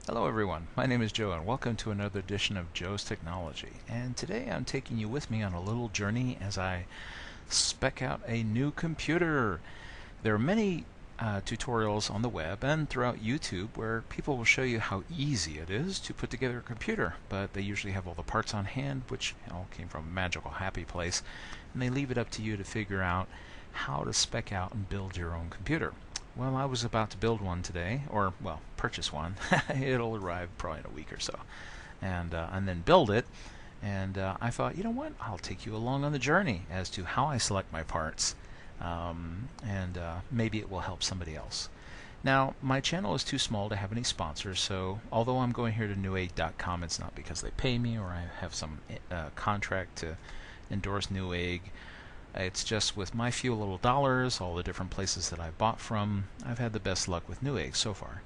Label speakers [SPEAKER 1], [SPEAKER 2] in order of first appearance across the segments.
[SPEAKER 1] Hello everyone, my name is Joe and welcome to another edition of Joe's Technology. And today I'm taking you with me on a little journey as I spec out a new computer. There are many tutorials on the web and throughout YouTube where people will show you how easy it is to put together a computer, but they usually have all the parts on hand, which all came from a magical happy place, and they leave it up to you to figure out how to spec out and build your own computer. Well, I was about to build one today, or, well, purchase one. It'll arrive probably in a week or so. And then build it. And I thought, you know what? I'll take you along on the journey as to how I select my parts. And maybe it will help somebody else. Now, my channel is too small to have any sponsors, so although I'm going here to Newegg.com, it's not because they pay me or I have some contract to endorse Newegg. It's just with my few little dollars, all the different places that I've bought from, I've had the best luck with Newegg so far.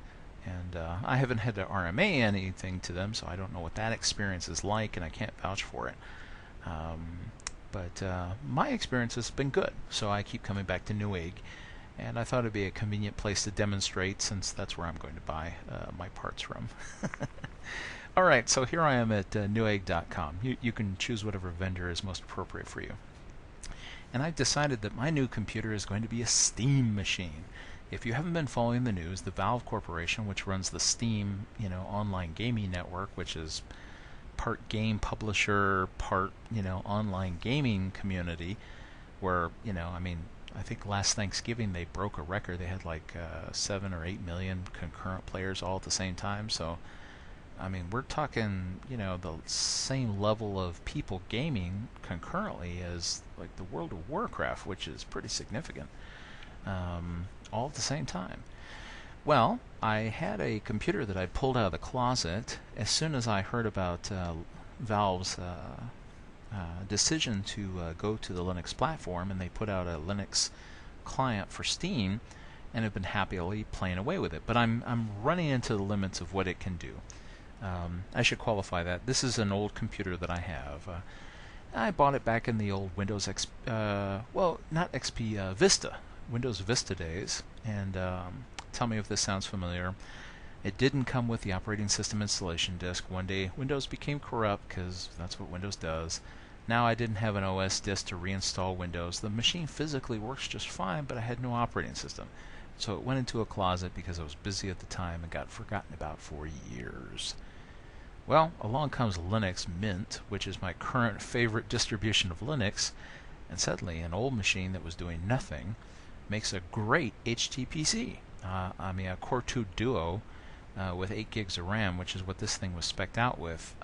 [SPEAKER 1] And I haven't had to RMA anything to them, so I don't know what that experience is like, and I can't vouch for it. But my experience has been good, so I keep coming back to Newegg. And I thought it'd be a convenient place to demonstrate, since that's where I'm going to buy my parts from. Alright, so here I am at Newegg.com. You can choose whatever vendor is most appropriate for you. And I've decided that my new computer is going to be a Steam machine. If you haven't been following the news, the Valve Corporation, which runs the Steam, online gaming network, which is part game publisher, part, online gaming community, where, I think last Thanksgiving they broke a record. They had like 7 or 8 million concurrent players all at the same time. So we're talking, the same level of people gaming concurrently as like the World of Warcraft, which is pretty significant, all at the same time. Well, I had a computer that I pulled out of the closet as soon as I heard about Valve's decision to go to the Linux platform, and they put out a Linux client for Steam, and have been happily playing away with it. But I'm running into the limits of what it can do. I should qualify that. This is an old computer that I have. I bought it back in the old Windows XP, well, not XP, Vista, Windows Vista days. And tell me if this sounds familiar. It didn't come with the operating system installation disk. One day Windows became corrupt, because that's what Windows does. Now I didn't have an OS disk to reinstall Windows. The machine physically works just fine, but I had no operating system. So it went into a closet because I was busy at the time and got forgotten about for years. Well, along comes Linux Mint, which is my current favorite distribution of Linux, and suddenly an old machine that was doing nothing makes a great HTPC. A Core 2 Duo with 8 gigs of RAM, which is what this thing was spec'd out with,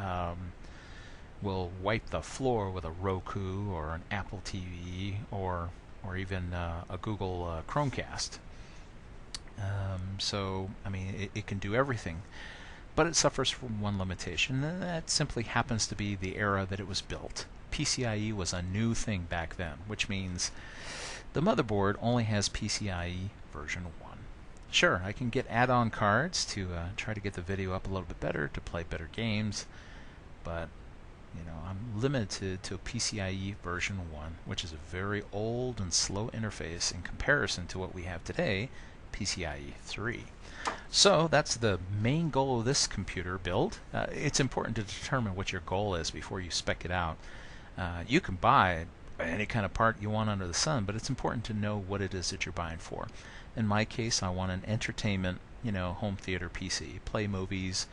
[SPEAKER 1] will wipe the floor with a Roku or an Apple TV or even a Google Chromecast. It can do everything. But it suffers from one limitation, and that simply happens to be the era that it was built. PCIe was a new thing back then, which means the motherboard only has PCIe version 1. Sure, I can get add-on cards to try to get the video up a little bit better, to play better games, but I'm limited to PCIe version 1, which is a very old and slow interface in comparison to what we have today, PCIe 3. So that's the main goal of this computer build. It's important to determine what your goal is before you spec it out. You can buy any kind of part you want under the sun, but it's important to know what it is that you're buying for. In my case, I want an entertainment, home theater PC, play movies,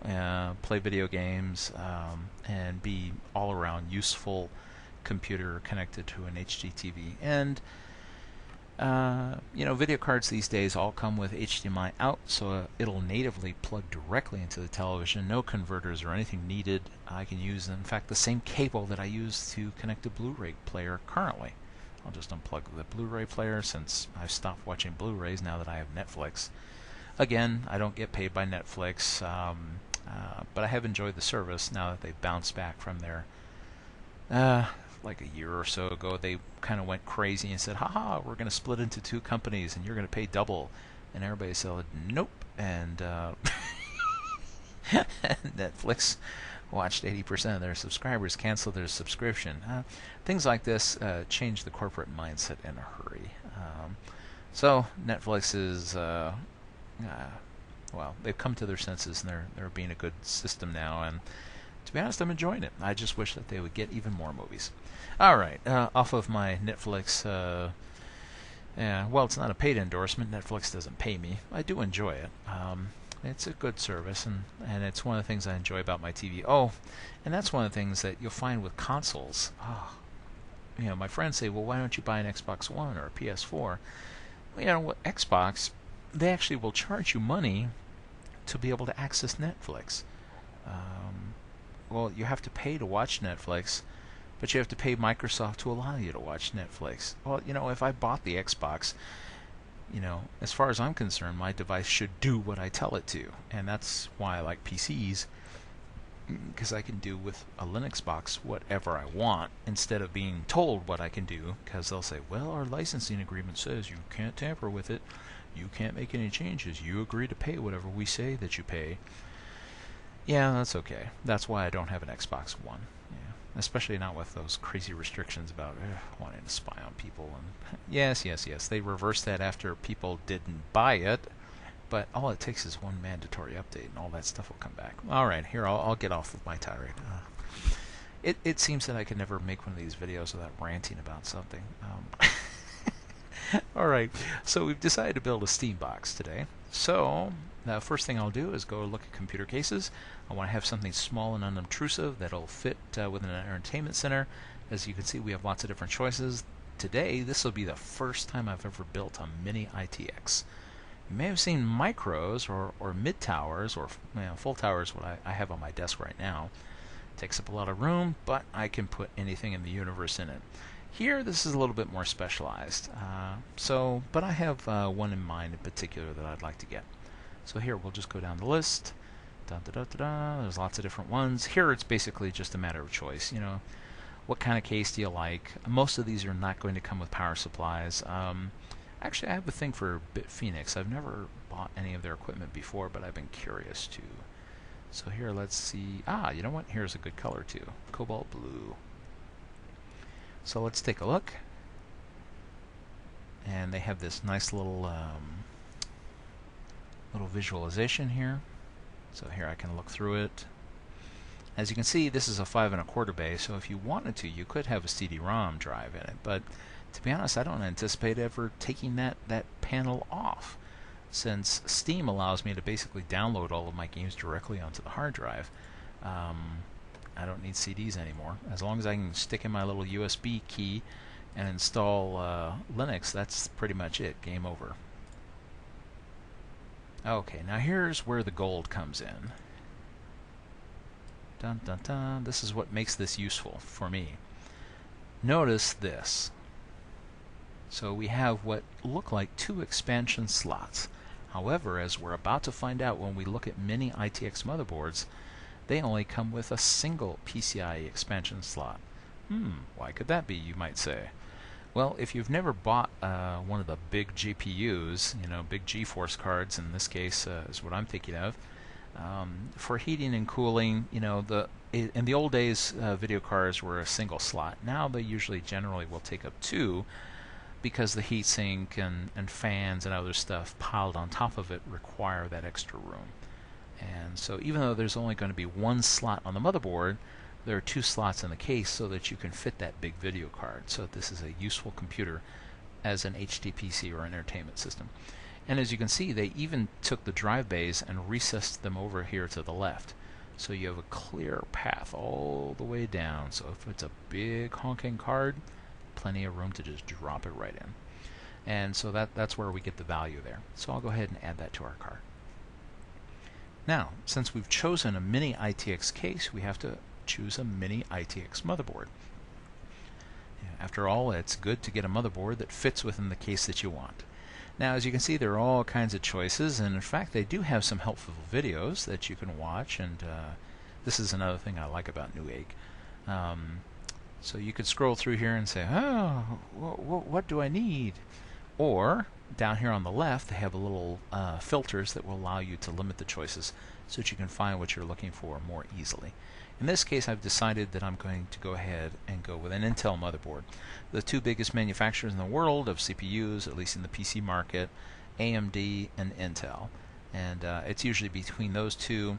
[SPEAKER 1] play video games, and be all around useful computer connected to an HDTV. And video cards these days all come with HDMI out, so it'll natively plug directly into the television. No converters or anything needed. I can use, in fact, the same cable that I use to connect a Blu-ray player currently. I'll just unplug the Blu-ray player, since I've stopped watching Blu-rays now that I have Netflix. Again, I don't get paid by Netflix, but I have enjoyed the service now that they've bounced back from their like a year or so ago, they kind of went crazy and said, haha, we're going to split into 2 companies and you're going to pay double. And everybody said, nope. And Netflix watched 80% of their subscribers cancel their subscription. Things like this change the corporate mindset in a hurry. So Netflix is well, they've come to their senses and they're being a good system now. And to be honest, I'm enjoying it. I just wish that they would get even more movies. All right, off of my Netflix. Yeah, well, it's not a paid endorsement. Netflix doesn't pay me. I do enjoy it. It's a good service, and it's one of the things I enjoy about my TV. Oh, and that's one of the things that you'll find with consoles. Oh, you know, my friends say, well, why don't you buy an Xbox One or a PS4? Well, you know what, Xbox, they actually will charge you money to be able to access Netflix. Well, you have to pay to watch Netflix, but you have to pay Microsoft to allow you to watch Netflix. Well, you know, if I bought the Xbox, you know, as far as I'm concerned, my device should do what I tell it to. And that's why I like PCs, because I can do with a Linux box whatever I want instead of being told what I can do, because they'll say, well, our licensing agreement says you can't tamper with it, you can't make any changes, you agree to pay whatever we say that you pay. Yeah, that's okay. That's why I don't have an Xbox One. Yeah. Especially not with those crazy restrictions about wanting to spy on people. And yes, they reversed that after people didn't buy it, but all it takes is one mandatory update and all that stuff will come back. All right, here, I'll get off of my tirade. It seems that I can never make one of these videos without ranting about something. All right, so we've decided to build a Steam box today. So the first thing I'll do is go look at computer cases. I want to have something small and unobtrusive that'll fit within an entertainment center. As you can see, we have lots of different choices. Today, this will be the first time I've ever built a mini ITX. You may have seen micros or mid towers or full towers, what I have on my desk right now. Takes up a lot of room, but I can put anything in the universe in it. Here, this is a little bit more specialized. But I have one in mind in particular that I'd like to get. So here, we'll just go down the list. There's lots of different ones. Here, it's basically just a matter of choice. You know, what kind of case do you like? Most of these are not going to come with power supplies. Actually, I have a thing for BitPhoenix. I've never bought any of their equipment before, but I've been curious to. So here, let's see. You know what? Here's a good color too. Cobalt blue. So let's take a look. And they have this nice little visualization here. So here I can look through it. As you can see, this is a 5 1/4 bay, so if you wanted to, you could have a CD-ROM drive in it. But to be honest, I don't anticipate ever taking that panel off, since Steam allows me to basically download all of my games directly onto the hard drive. I don't need CDs anymore. As long as I can stick in my little USB key and install Linux, that's pretty much it. Game over. Okay, now here's where the gold comes in. Dun dun dun. This is what makes this useful for me. Notice this. So we have what look like 2 expansion slots. However, as we're about to find out when we look at mini ITX motherboards, they only come with a single PCIe expansion slot. Why could that be, you might say? Well, if you've never bought one of the big GPUs, you know, big GeForce cards in this case is what I'm thinking of, for heating and cooling, you know, in the old days, video cards were a single slot. Now they usually generally will take up 2 because the heatsink and fans and other stuff piled on top of it require that extra room. And so even though there's only going to be 1 slot on the motherboard, there are 2 slots in the case so that you can fit that big video card. So this is a useful computer as an HD PC or an entertainment system. And as you can see, they even took the drive bays and recessed them over here to the left. So you have a clear path all the way down. So if it's a big honking card, plenty of room to just drop it right in. And so that's where we get the value there. So I'll go ahead and add that to our card. Now, since we've chosen a mini ITX case, we have to choose a mini ITX motherboard. After all, it's good to get a motherboard that fits within the case that you want. Now, as you can see, there are all kinds of choices, and in fact, they do have some helpful videos that you can watch, and this is another thing I like about Newegg. So you could scroll through here and say, oh, what do I need? Or, down here on the left, they have a little filters that will allow you to limit the choices so that you can find what you're looking for more easily. In this case, I've decided that I'm going to go ahead and go with an Intel motherboard. The 2 biggest manufacturers in the world of CPUs, at least in the PC market, AMD and Intel. and it's usually between those two.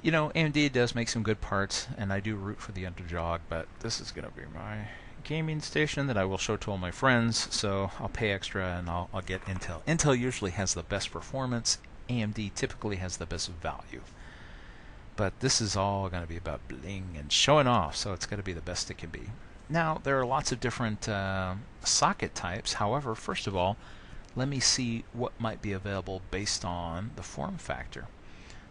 [SPEAKER 1] You know, AMD does make some good parts, and I do root for the underdog, but this is going to be my gaming station that I will show to all my friends, so I'll pay extra and I'll get Intel. Intel usually has the best performance. AMD typically has the best value. But this is all going to be about bling and showing off, so it's got to be the best it can be. Now, there are lots of different socket types. However, first of all, let me see what might be available based on the form factor.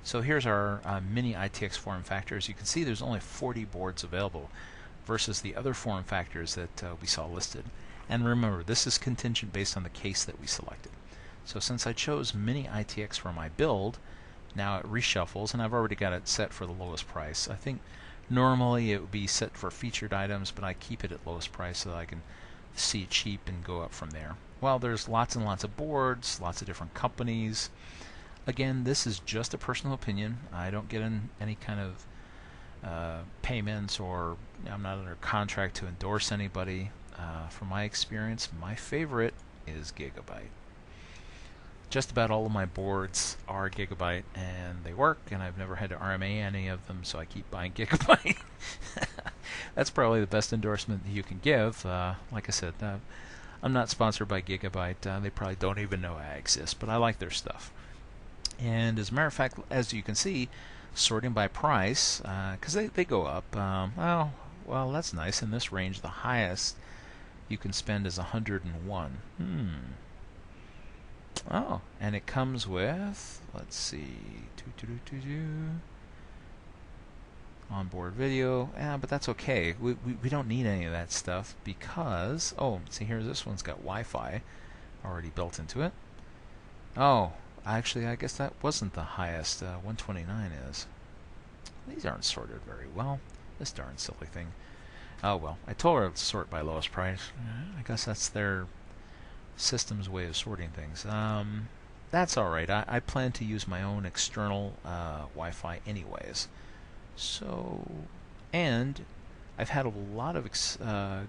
[SPEAKER 1] So here's our mini ITX form factor. As you can see, there's only 40 boards available versus the other form factors that we saw listed. And remember, this is contingent based on the case that we selected. So since I chose mini ITX for my build, now it reshuffles, and I've already got it set for the lowest price. I think normally it would be set for featured items, but I keep it at lowest price so that I can see it cheap and go up from there. Well, there's lots and lots of boards, lots of different companies. Again, this is just a personal opinion. I don't get in any kind of payments, or I'm not under contract to endorse anybody. From my experience, my favorite is Gigabyte. Just about all of my boards are Gigabyte, and they work, and I've never had to RMA any of them, so I keep buying Gigabyte. That's probably the best endorsement that you can give. Like I said, I'm not sponsored by Gigabyte. They probably don't even know I exist, but I like their stuff. And as a matter of fact, as you can see, sorting by price, because they go up. Well, that's nice. In this range, the highest you can spend is 101. Oh, and it comes with, let's see, onboard video. But that's okay. We don't need any of that stuff because, oh, see, here's this one's got Wi-Fi already built into it. Oh, actually, I guess that wasn't the highest. 129 is. These aren't sorted very well. This darn silly thing. Oh well, I told her to sort by lowest price. I guess that's their system's way of sorting things. That's alright. I plan to use my own external Wi-Fi anyways. So, and I've had a lot of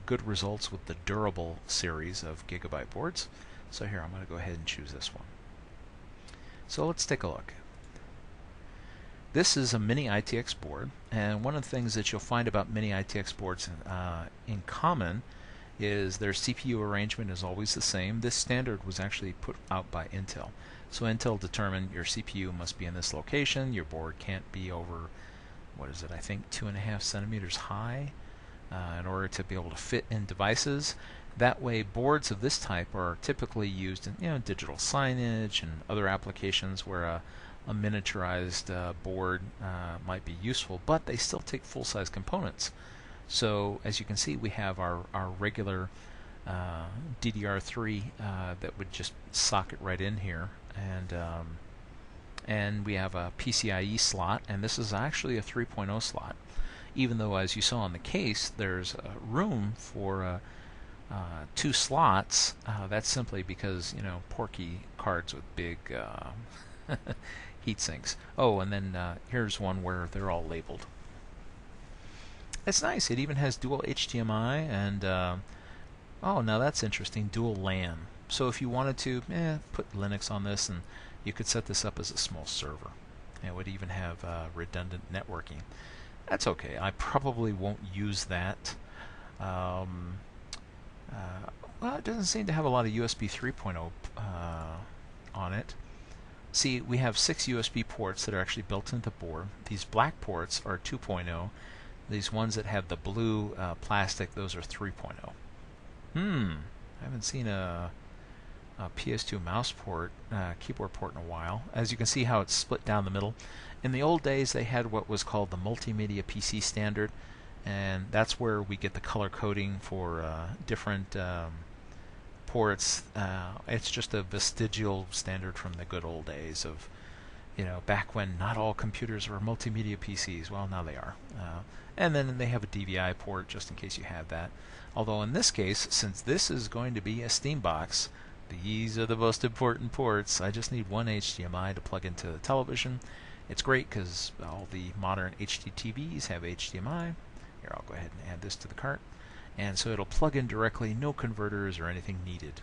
[SPEAKER 1] good results with the durable series of Gigabyte boards. So here, I'm going to go ahead and choose this one. So let's take a look. This is a mini ITX board, and one of the things that you'll find about mini ITX boards in common is their CPU arrangement is always the same. This standard was actually put out by Intel. So Intel determined your CPU must be in this location, your board can't be over, what is it, I think 2.5 centimeters high in order to be able to fit in devices. That way, boards of this type are typically used in digital signage and other applications where a miniaturized board might be useful, but they still take full-size components. So as you can see, we have our regular DDR3 that would just socket right in here, and we have a PCIe slot, and this is actually a 3.0 slot, even though, as you saw in the case, there's room for 2 slots. That's simply because, porky cards with big heat sinks. Oh, and then here's one where they're all labeled. It's nice. It even has dual HDMI and oh, now that's interesting, dual LAN. So if you wanted to put Linux on this, and you could set this up as a small server. It would even have redundant networking. That's okay. I probably won't use that. Well, it doesn't seem to have a lot of USB 3.0 on it. See, we have 6 USB ports that are actually built into the board. These black ports are 2.0. These ones that have the blue plastic, those are 3.0. I haven't seen a PS2 mouse port, keyboard port in a while. As you can see how it's split down the middle. In the old days, they had what was called the Multimedia PC standard, and that's where we get the color coding for different ports. It's just a vestigial standard from the good old days of, back when not all computers were multimedia PCs. Well, now they are. And then they have a DVI port just in case you have that. Although in this case, since this is going to be a Steam box, these are the most important ports. I just need one HDMI to plug into the television. It's great because all the modern HD TVs have HDMI. Here, I'll go ahead and add this to the cart. And so it'll plug in directly, no converters or anything needed.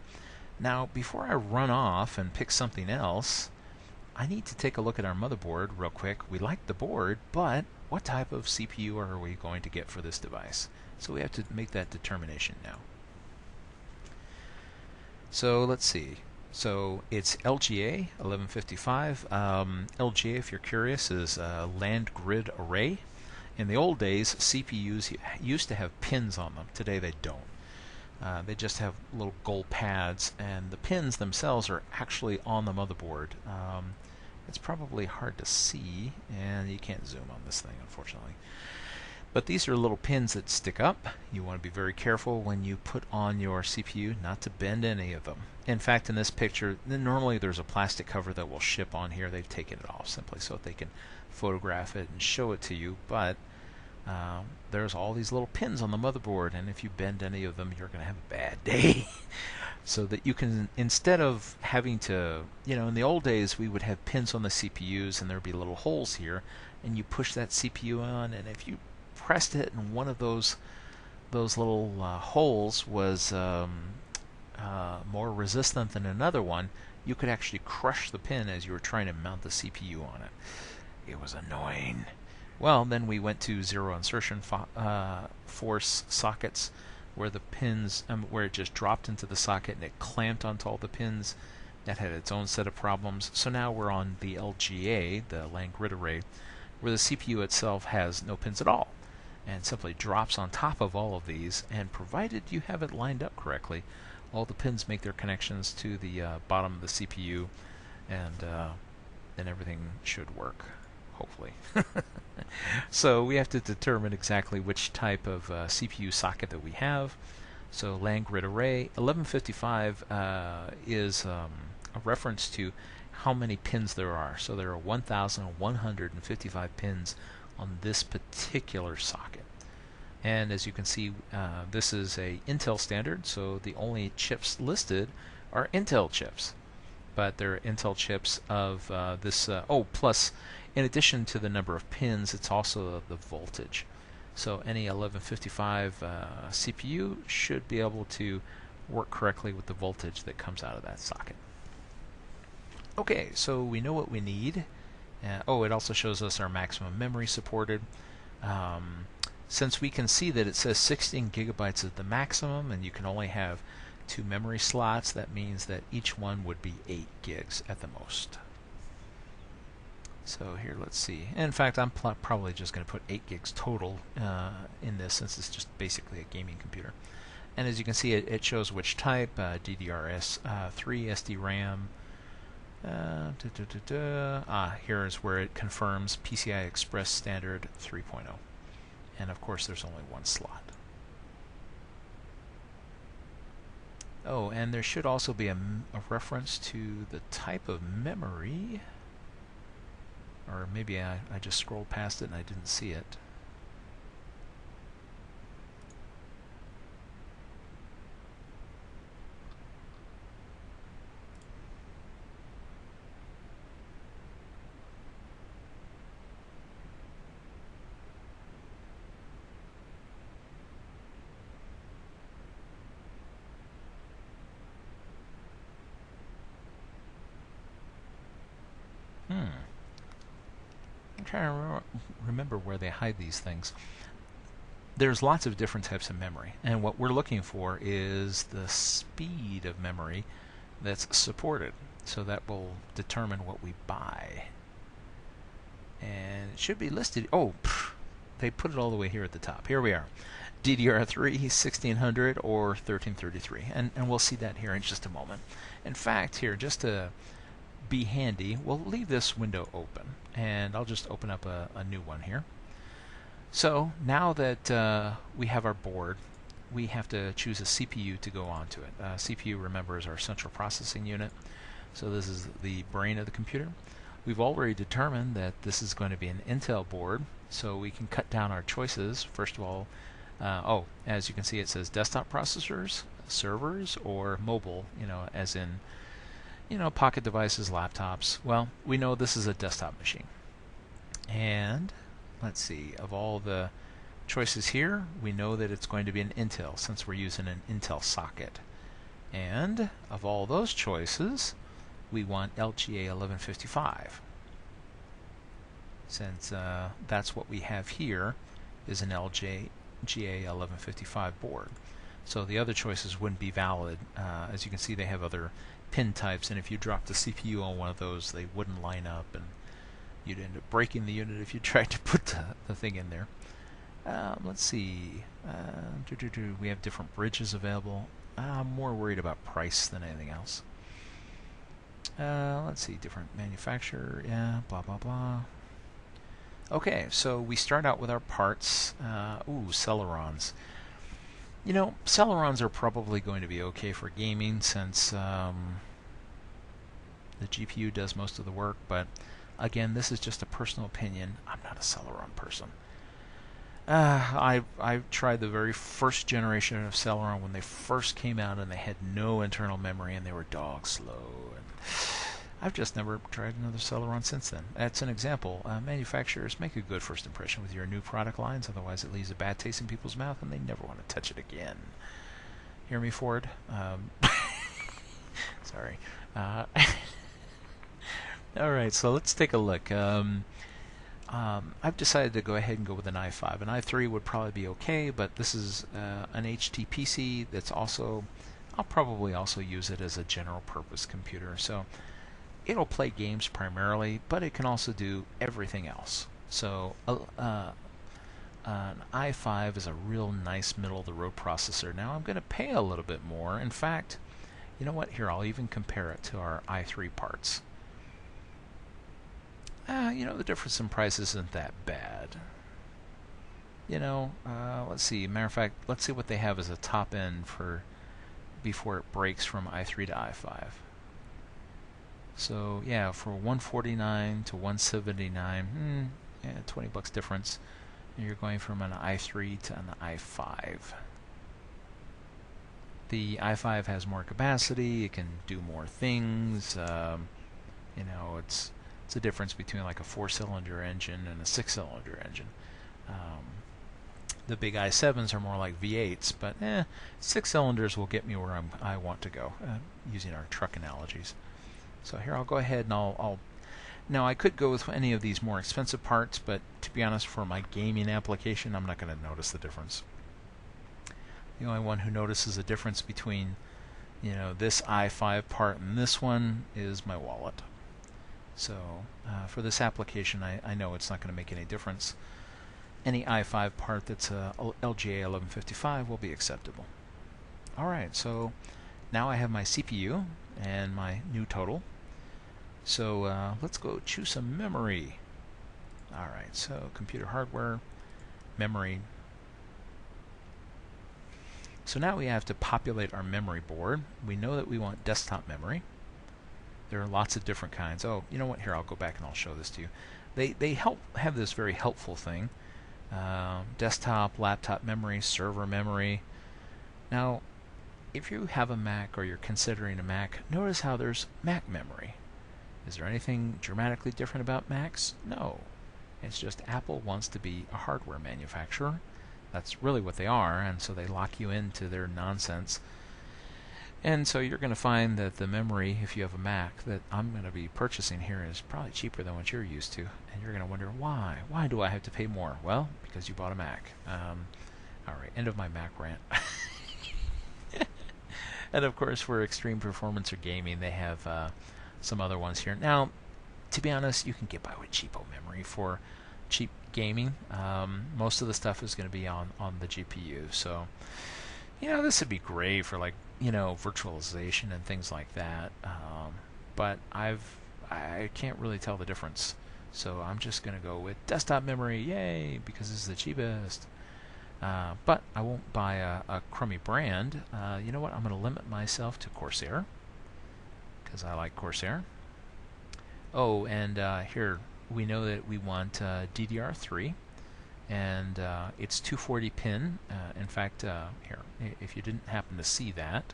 [SPEAKER 1] Now, before I run off and pick something else, I need to take a look at our motherboard real quick. We like the board, but what type of CPU are we going to get for this device? So we have to make that determination now. So let's see. So it's LGA 1155. LGA, if you're curious, is Land Grid Array. In the old days, CPUs used to have pins on them. Today they don't. They just have little gold pads, and the pins themselves are actually on the motherboard. It's probably hard to see, and you can't zoom on this thing, unfortunately. But these are little pins that stick up. You want to be very careful when you put on your CPU not to bend any of them. In fact, in this picture, normally there's a plastic cover that will ship on here. They've taken it off simply so that they can photograph it and show it to you, but there's all these little pins on the motherboard, and if you bend any of them, you're going to have a bad day. So that you can, instead of having to, in the old days we would have pins on the CPUs and there'd be little holes here, and you push that CPU on, and if you pressed it and one of those little holes was more resistant than another one, you could actually crush the pin as you were trying to mount the CPU on it. It was annoying. Well, then we went to zero insertion force sockets, where the pins, where it just dropped into the socket and it clamped onto all the pins. That had its own set of problems. So now we're on the LGA, the Land Grid Array, where the CPU itself has no pins at all, and simply drops on top of all of these, and provided you have it lined up correctly, all the pins make their connections to the bottom of the CPU, and then everything should work, hopefully. So we have to determine exactly which type of CPU socket that we have. So Land Grid Array 1155 is a reference to how many pins there are. So there are 1,155 pins on this particular socket. And as you can see, this is a Intel standard, so the only chips listed are Intel chips. But they're Intel chips of this, plus in addition to the number of pins, it's also the voltage. So any 1155 CPU should be able to work correctly with the voltage that comes out of that socket. Okay, so we know what we need. It also shows us our maximum memory supported. Since we can see that it says 16 gigabytes is the maximum and you can only have 2 memory slots, that means that each one would be 8 gigs at the most. So here, let's see. In fact, I'm probably just going to put 8 gigs total in this, since it's just basically a gaming computer. And as you can see, it shows which type, DDR3 SD-RAM. Here is where it confirms PCI Express Standard 3.0. And of course, there's only one slot. Oh, and there should also be a reference to the type of memory. Or maybe I just scrolled past it and I didn't see it. I'm trying to remember where they hide these things. There's lots of different types of memory, and what we're looking for is the speed of memory that's supported. So that will determine what we buy. And it should be listed. They put it all the way here at the top. Here we are. DDR3 1600 or 1333. And we'll see that here in just a moment. In fact, here, just to be handy, we'll leave this window open, and I'll just open up a new one here. So now that we have our board, we have to choose a CPU to go onto it. CPU, remember, is our central processing unit, so this is the brain of the computer. We've already determined that this is going to be an Intel board, so we can cut down our choices. First of all, as you can see, it says desktop processors, servers, or mobile, as in pocket devices, laptops. Well, we know this is a desktop machine. And let's see, of all the choices here, we know that it's going to be an Intel, since we're using an Intel socket. And of all those choices, we want LGA 1155. Since that's what we have here is an LGA 1155 board. So the other choices wouldn't be valid. As you can see, they have other pin types, and if you drop the CPU on one of those, they wouldn't line up, and you'd end up breaking the unit if you tried to put the thing in there. Let's see. We have different bridges available. I'm more worried about price than anything else. Let's see, different manufacturer, yeah, blah, blah, blah. Okay, so we start out with our parts. Celerons. You know, Celerons are probably going to be okay for gaming since the GPU does most of the work, but again, this is just a personal opinion. I'm not a Celeron person. I tried the very first generation of Celeron when they first came out, and they had no internal memory, and they were dog slow. And I've just never tried another Celeron since then. That's an example. Manufacturers, make a good first impression with your new product lines, otherwise it leaves a bad taste in people's mouth, and they never want to touch it again. Hear me, Ford? Sorry. All right, so let's take a look. I've decided to go ahead and go with an i5. An i3 would probably be okay, but this is an HTPC that's also, I'll probably also use it as a general purpose computer. So it'll play games primarily, but it can also do everything else. So an i5 is a real nice middle of the road processor. Now I'm going to pay a little bit more. In fact, you know what? Here, I'll even compare it to our i3 parts. You know, the difference in price isn't that bad. You know, let's see. Matter of fact, let's see what they have as a top end for before it breaks from i3 to i5. So yeah, for 149 to 179, yeah, $20 difference. You're going from an i3 to an i5. The i5 has more capacity. It can do more things. You know, it's a difference between like a 4-cylinder engine and a 6-cylinder engine. The big i7s are more like V8s, but 6 cylinders will get me where I want to go, using our truck analogies. So here I'll go ahead and I'll now I could go with any of these more expensive parts, but to be honest, for my gaming application, I'm not going to notice the difference. The only one who notices a difference between, you know, this i5 part and this one is my wallet. So for this application, I know it's not going to make any difference. Any i5 part that's a LGA 1155 will be acceptable. Alright, so now I have my CPU and my new total. So let's go choose some memory. Alright, so computer hardware, memory. So now we have to populate our memory board. We know that we want desktop memory. There are lots of different kinds. Oh, you know what? Here, I'll go back and I'll show this to you. They have this very helpful thing. Desktop, laptop memory, server memory. Now, if you have a Mac or you're considering a Mac, notice how there's Mac memory. Is there anything dramatically different about Macs? No. It's just Apple wants to be a hardware manufacturer. That's really what they are, and so they lock you into their nonsense. And so you're going to find that the memory, if you have a Mac, that I'm going to be purchasing here is probably cheaper than what you're used to. And you're going to wonder, why? Why do I have to pay more? Well, because you bought a Mac. Alright, end of my Mac rant. And of course, for extreme performance or gaming, they have some other ones here. Now, to be honest, you can get by with cheapo memory for cheap gaming. Most of the stuff is going to be on the GPU. So, you know, this would be great for, like, you know, virtualization and things like that, but I can't really tell the difference, so I'm just gonna go with desktop memory, yay, because this is the cheapest. But I won't buy a crummy brand. You know what, I'm gonna limit myself to Corsair because I like Corsair. Oh, and here we know that we want DDR3, and it's 240 pin. In fact, here, if you didn't happen to see that,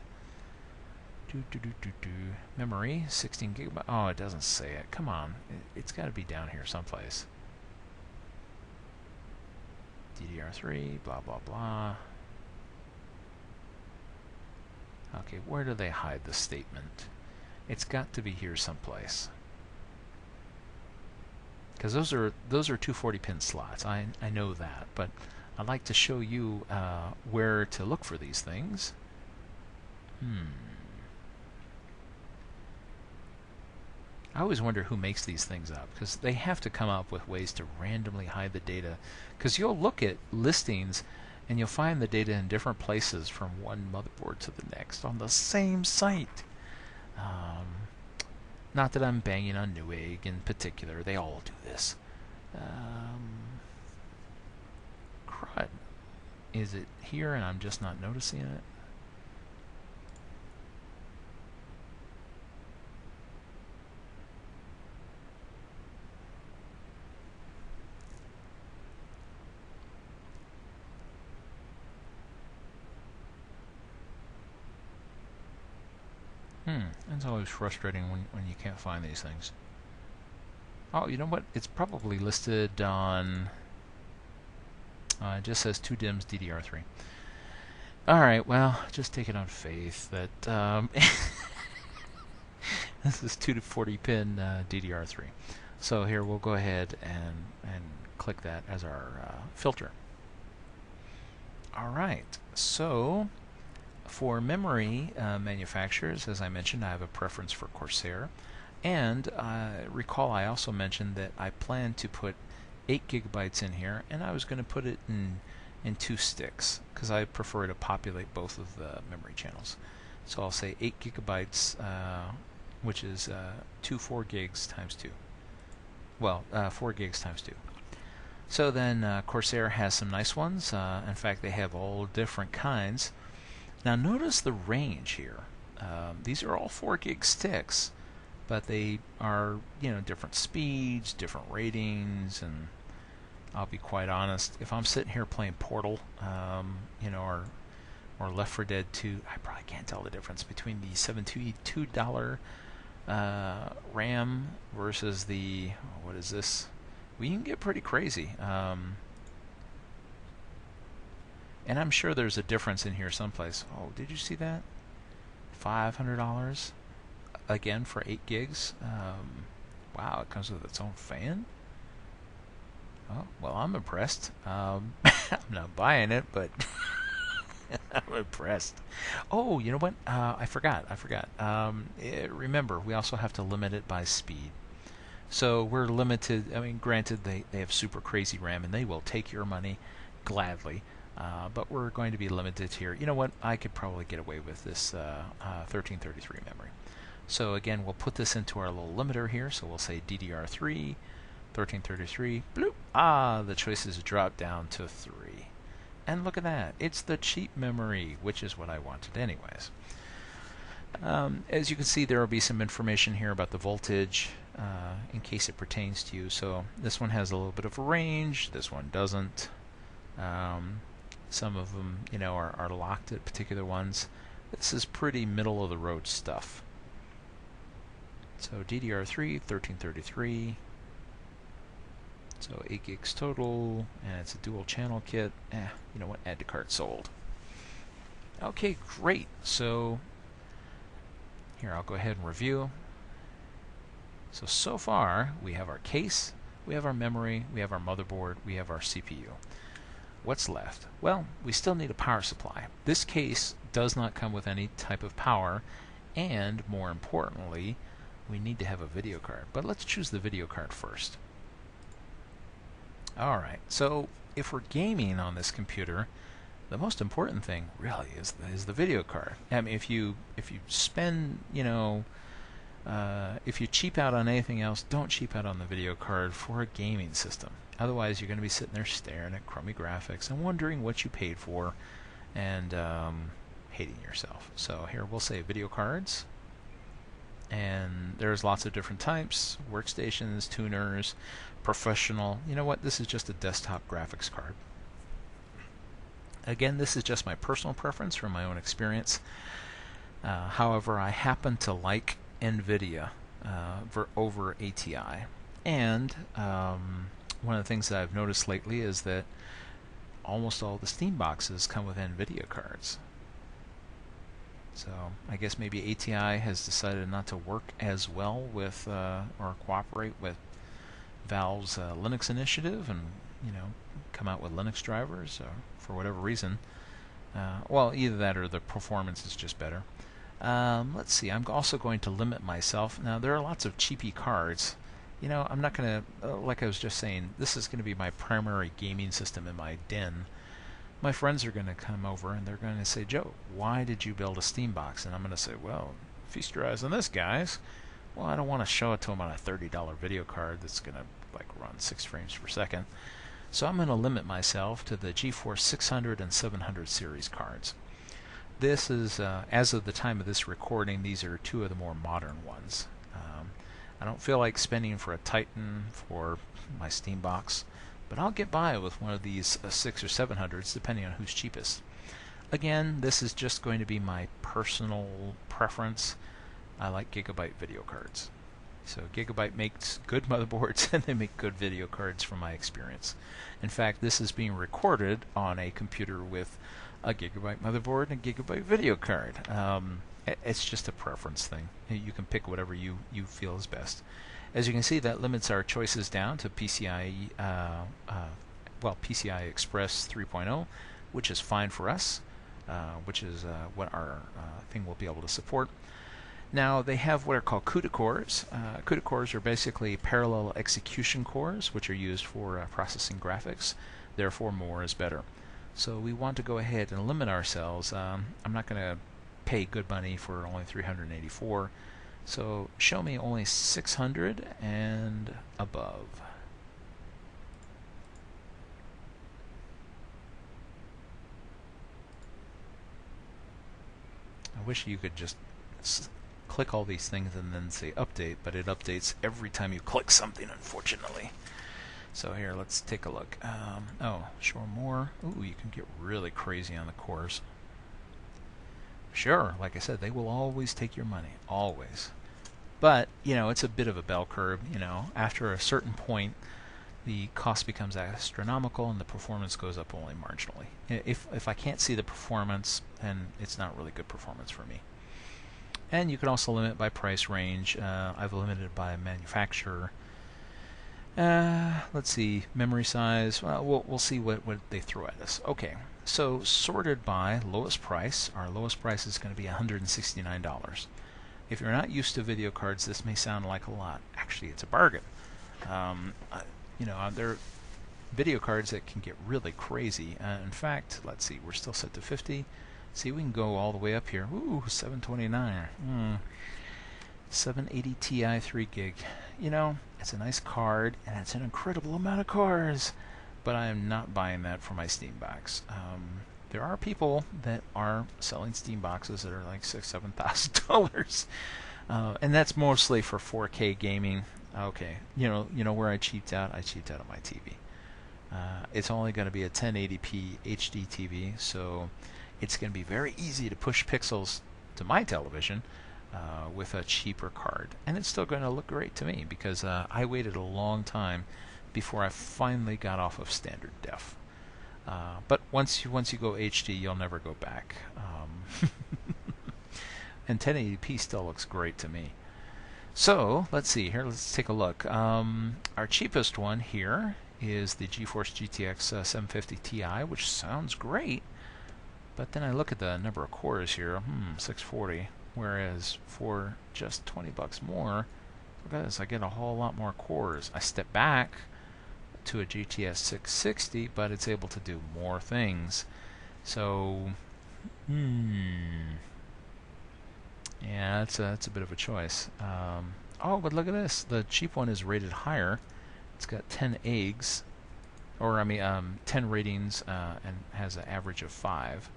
[SPEAKER 1] memory 16 gigabyte. Oh, it doesn't say it. Come on, it's got to be down here someplace. DDR3, blah blah blah. Okay, where do they hide the statement? It's got to be here someplace. Because those are 240 pin slots. I know that, but I'd like to show you where to look for these things. I always wonder who makes these things up, because they have to come up with ways to randomly hide the data. Because you'll look at listings and you'll find the data in different places from one motherboard to the next on the same site. Not that I'm banging on Newegg in particular. They all do this. Crud. Is it here and I'm just not noticing it? It's always frustrating when you can't find these things. Oh, you know what? It's probably listed on... it just says 2 DIMMs DDR3. Alright, well, just take it on faith that this is 240 pin DDR3. So here we'll go ahead and click that as our filter. Alright, so for memory manufacturers, as I mentioned, I have a preference for Corsair. And recall I also mentioned that I plan to put 8 gigabytes in here, and I was going to put it in 2 sticks because I prefer to populate both of the memory channels. So I'll say 8 gigabytes, which is 4 gigs times 2. Well, 4 gigs times 2. So then Corsair has some nice ones. In fact, they have all different kinds. Now notice the range here. These are all 4 gig sticks, but they are, different speeds, different ratings, and I'll be quite honest, if I'm sitting here playing Portal, or Left 4 Dead 2, I probably can't tell the difference between the $72 RAM versus the, what is this? We can get pretty crazy. And I'm sure there's a difference in here someplace. Oh, did you see that? $500 again for 8 gigs. Wow, it comes with its own fan. Oh, well, I'm impressed. I'm not buying it, but I'm impressed. Oh, you know what? I forgot. Remember, we also have to limit it by speed. So we're limited. I mean, granted, they have super crazy RAM, and they will take your money gladly. But we're going to be limited here. You know what? I could probably get away with this 1333 memory. So again, we'll put this into our little limiter here. So we'll say DDR3, 1333, bloop. The choices drop down to 3. And look at that. It's the cheap memory, which is what I wanted anyways. As you can see, there will be some information here about the voltage in case it pertains to you. So this one has a little bit of a range. This one doesn't. Some of them, are locked at particular ones. This is pretty middle of the road stuff. So DDR3, 1333. So 8 gigs total, and it's a dual channel kit. You know what? Add to cart, sold. Okay, great. So here, I'll go ahead and review. So far, we have our case, we have our memory, we have our motherboard, we have our CPU. What's left? Well, we still need a power supply. This case does not come with any type of power, and more importantly, we need to have a video card. But let's choose the video card first. Alright, so if we're gaming on this computer, the most important thing really is the video card. I mean, if you spend, if you cheap out on anything else, don't cheap out on the video card for a gaming system. Otherwise, you're going to be sitting there staring at crummy graphics and wondering what you paid for and hating yourself. So here we'll say video cards. And there's lots of different types: workstations, tuners, professional. You know what? This is just a desktop graphics card. Again, this is just my personal preference from my own experience. However, I happen to like NVIDIA over ATI. And one of the things that I've noticed lately is that almost all the Steam boxes come with NVIDIA cards. So I guess maybe ATI has decided not to work as well with or cooperate with Valve's Linux initiative, and come out with Linux drivers for whatever reason. Well, either that or the performance is just better. Let's see. I'm also going to limit myself. Now there are lots of cheapy cards. I'm not going to, like I was just saying, this is going to be my primary gaming system in my den. My friends are going to come over and they're going to say, Joe, why did you build a Steam box? And I'm going to say, well, feast your eyes on this, guys. Well, I don't want to show it to them on a $30 video card that's going to run 6 frames per second. So I'm going to limit myself to the GeForce 600 and 700 series cards. This is, as of the time of this recording, these are 2 of the more modern ones. I don't feel like spending for a Titan for my Steam box, but I'll get by with one of these 6 or 700s depending on who's cheapest. Again, this is just going to be my personal preference. I like Gigabyte video cards. So Gigabyte makes good motherboards and they make good video cards from my experience. In fact, this is being recorded on a computer with a Gigabyte motherboard and a Gigabyte video card. It's just a preference thing. You can pick whatever you feel is best. As you can see, that limits our choices down to PCI Express 3.0, which is fine for us, which is what our thing will be able to support. Now they have what are called CUDA cores. CUDA cores are basically parallel execution cores, which are used for processing graphics. Therefore, more is better. So we want to go ahead and limit ourselves. I'm not going to pay good money for only 384. So show me only 600 and above. I wish you could just click all these things and then say update, but it updates every time you click something, unfortunately. So here, let's take a look. Oh, show more. Ooh, you can get really crazy on the cores. Sure, like I said, they will always take your money, always. But, it's a bit of a bell curve. After a certain point, the cost becomes astronomical and the performance goes up only marginally. If I can't see the performance, then it's not really good performance for me. And you can also limit by price range. I've limited by manufacturer. Let's see, memory size. Well, we'll see what they throw at us. Okay, so sorted by lowest price. Our lowest price is going to be $169. If you're not used to video cards, this may sound like a lot. Actually, it's a bargain. There are video cards that can get really crazy. In fact, let's see, we're still set to 50. See, we can go all the way up here. Ooh, 729. 780 Ti 3 gig. It's a nice card, and it's an incredible amount of cores. But I am not buying that for my Steam box. There are people that are selling Steam boxes that are like $6,000-$7,000, and that's mostly for 4K gaming. Okay, you know where I cheaped out? I cheaped out on my TV. It's only going to be a 1080p HD TV, so it's going to be very easy to push pixels to my television with a cheaper card, and it's still going to look great to me because I waited a long time before I finally got off of standard def. But once you go HD, you'll never go back. And 1080p still looks great to me. So let's see here. Let's take a look. Our cheapest one here is the GeForce GTX 750 Ti, which sounds great. But then I look at the number of cores here. 640. Whereas for just $20 more, look at this. I get a whole lot more cores. I step back to a GTX 660, but it's able to do more things. So, yeah, that's a bit of a choice. Oh, but look at this. The cheap one is rated higher. It's got 10 eggs, or 10 ratings, and has an average of 5.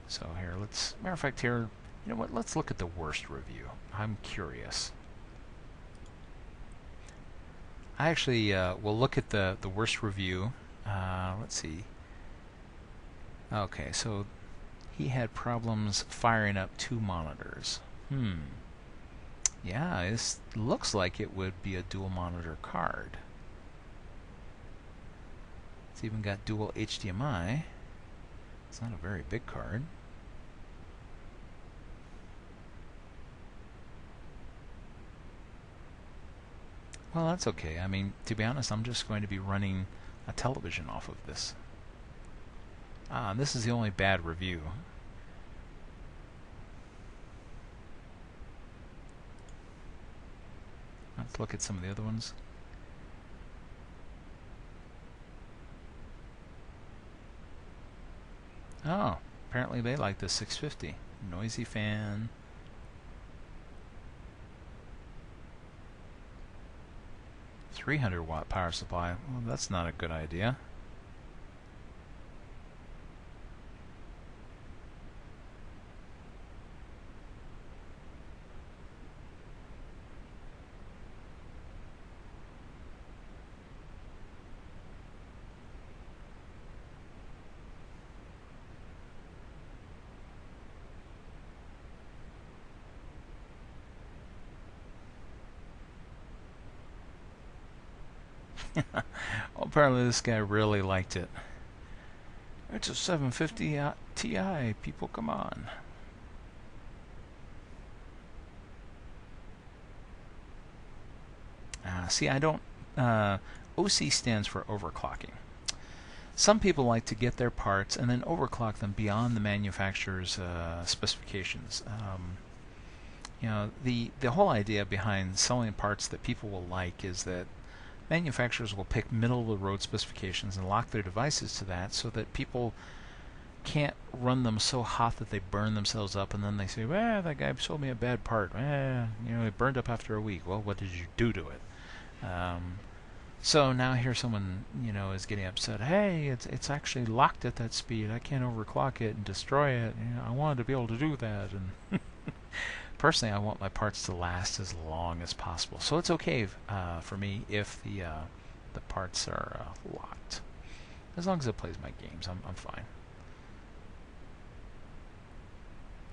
[SPEAKER 1] So here, matter of fact, here, you know what? Let's look at the worst review. I'm curious. I actually will look at the worst review. Let's see. Okay, so he had problems firing up 2 monitors. Yeah, this looks like it would be a dual monitor card. It's even got dual HDMI. It's not a very big card. Well, that's okay. I mean, to be honest, I'm just going to be running a television off of this. Ah, this is the only bad review. Let's look at some of the other ones. Oh, apparently they like the 650. Noisy fan. $300-watt power supply. Well, that's not a good idea. Well, apparently this guy really liked it. It's a 750 Ti. People, come on. See, I don't... OC stands for overclocking. Some people like to get their parts and then overclock them beyond the manufacturer's specifications. You know, the whole idea behind selling parts that people will like is that manufacturers will pick middle-of-the-road specifications and lock their devices to that so that people can't run them so hot that they burn themselves up, and then they say, well, that guy sold me a bad part. You know, it burned up after a week. Well, what did you do to it? So now here someone, you know, is getting upset. Hey, it's actually locked at that speed. I can't overclock it and destroy it. You know, I wanted to be able to do that. And personally, I want my parts to last as long as possible. So it's okay for me if the parts are locked, as long as it plays my games. I'm fine.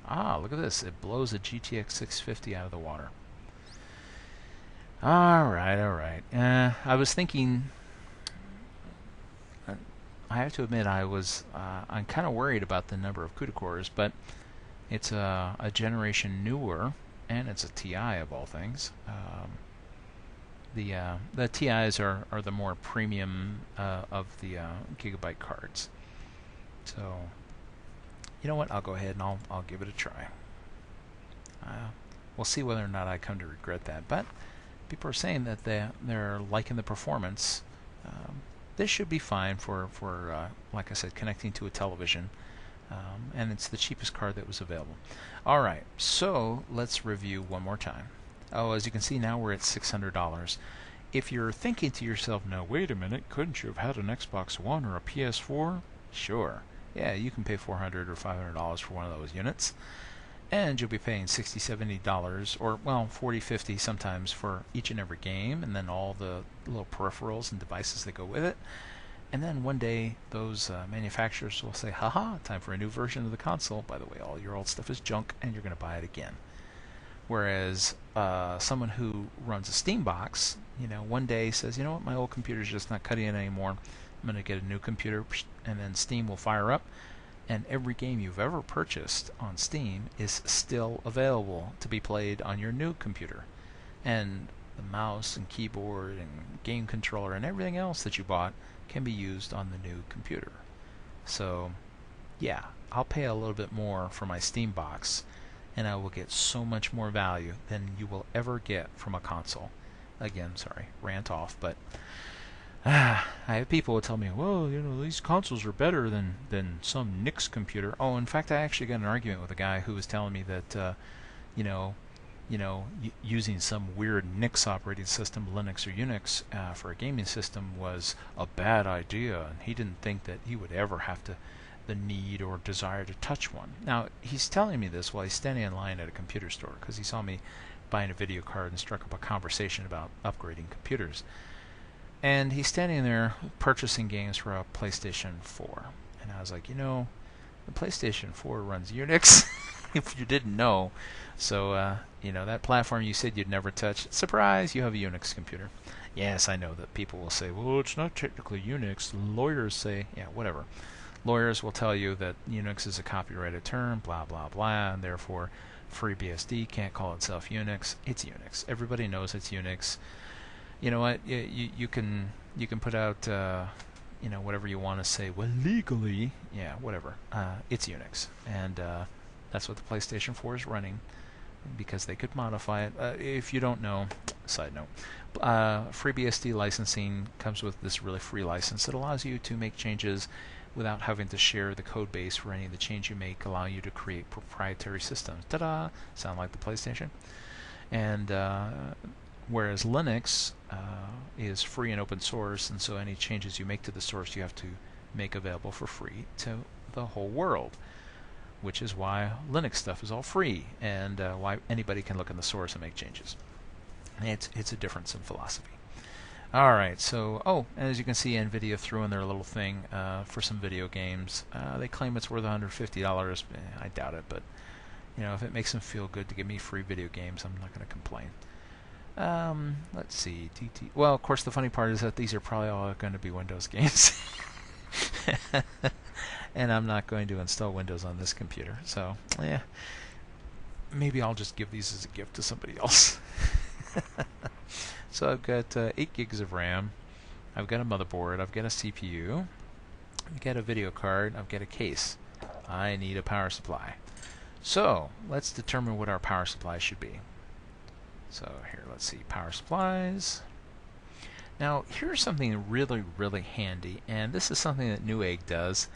[SPEAKER 1] Ah, look at this! It blows a GTX 650 out of the water. All right. I was thinking. I have to admit, I'm kind of worried about the number of CUDA cores, but it's a generation newer, and it's a Ti of all things. The Ti's are the more premium of the Gigabyte cards. So, you know what? I'll go ahead and I'll give it a try. We'll see whether or not I come to regret that. But people are saying that they're liking the performance. This should be fine for like I said, connecting to a television. And it's the cheapest card that was available. Alright, so let's review one more time. Oh, as you can see, now we're at $600. If you're thinking to yourself, now wait a minute, couldn't you have had an Xbox One or a PS4? Sure. Yeah, you can pay $400 or $500 for one of those units. And you'll be paying $60, $70, or well, $40, $50 sometimes for each and every game, and then all the little peripherals and devices that go with it. And then one day, those manufacturers will say, haha, time for a new version of the console. By the way, all your old stuff is junk, and you're going to buy it again. Whereas someone who runs a Steam box, you know, one day says, you know what, my old computer's just not cutting it anymore. I'm going to get a new computer, and then Steam will fire up. And every game you've ever purchased on Steam is still available to be played on your new computer. And the mouse and keyboard and game controller and everything else that you bought can be used on the new computer. So, yeah, I'll pay a little bit more for my Steam box, and I will get so much more value than you will ever get from a console. Again, sorry, rant off, but I have people who tell me, well, you know, these consoles are better than some NIX computer. Oh, in fact, I actually got an argument with a guy who was telling me that, using some weird NIX operating system, Linux or Unix, for a gaming system was a bad idea, and he didn't think that he would ever have the need or desire to touch one. Now, he's telling me this while he's standing in line at a computer store, because he saw me buying a video card and struck up a conversation about upgrading computers. And he's standing there purchasing games for a PlayStation 4. And I was like, you know, the PlayStation 4 runs Unix, if you didn't know. So, you know, that platform you said you'd never touch, surprise, you have a Unix computer. Yes, I know that people will say, well, it's not technically Unix. Lawyers say, yeah, whatever. Lawyers will tell you that Unix is a copyrighted term, blah, blah, blah, and therefore FreeBSD can't call itself Unix. It's Unix. Everybody knows it's Unix. You know what? You can put out whatever you want to say. Well, legally, yeah, whatever. It's Unix, and that's what the PlayStation 4 is running, because they could modify it. If you don't know, side note, FreeBSD licensing comes with this really free license that allows you to make changes without having to share the code base for any of the change you make, allow you to create proprietary systems. Ta-da! Sound like the PlayStation? And whereas Linux is free and open source, and so any changes you make to the source you have to make available for free to the whole world, which is why Linux stuff is all free, and why anybody can look in the source and make changes. It's a difference in philosophy. Alright, so, as you can see, NVIDIA threw in their little thing for some video games. They claim it's worth $150. I doubt it, but if it makes them feel good to give me free video games, I'm not going to complain. Let's see. Well, of course, the funny part is that these are probably all going to be Windows games. And I'm not going to install Windows on this computer. So, yeah. Maybe I'll just give these as a gift to somebody else. So I've got 8 gigs of RAM. I've got a motherboard. I've got a CPU. I've got a video card. I've got a case. I need a power supply. So let's determine what our power supply should be. So here, let's see, power supplies. Now here's something really, really handy, and this is something that Newegg does.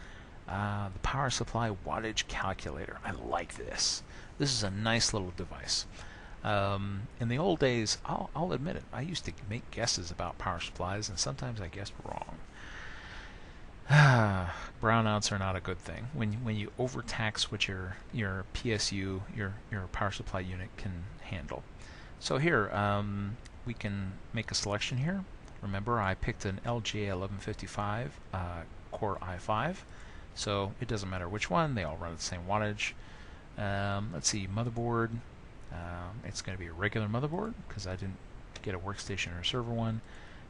[SPEAKER 1] The power supply wattage calculator. I like this. This is a nice little device. In the old days, I'll admit it, I used to make guesses about power supplies, and sometimes I guessed wrong. Brownouts are not a good thing. When you overtax what your PSU, your power supply unit can handle. So here, we can make a selection here. Remember, I picked an LGA 1155 Core i5, so it doesn't matter which one, they all run at the same wattage. Let's see, motherboard. It's going to be a regular motherboard because I didn't get a workstation or a server one.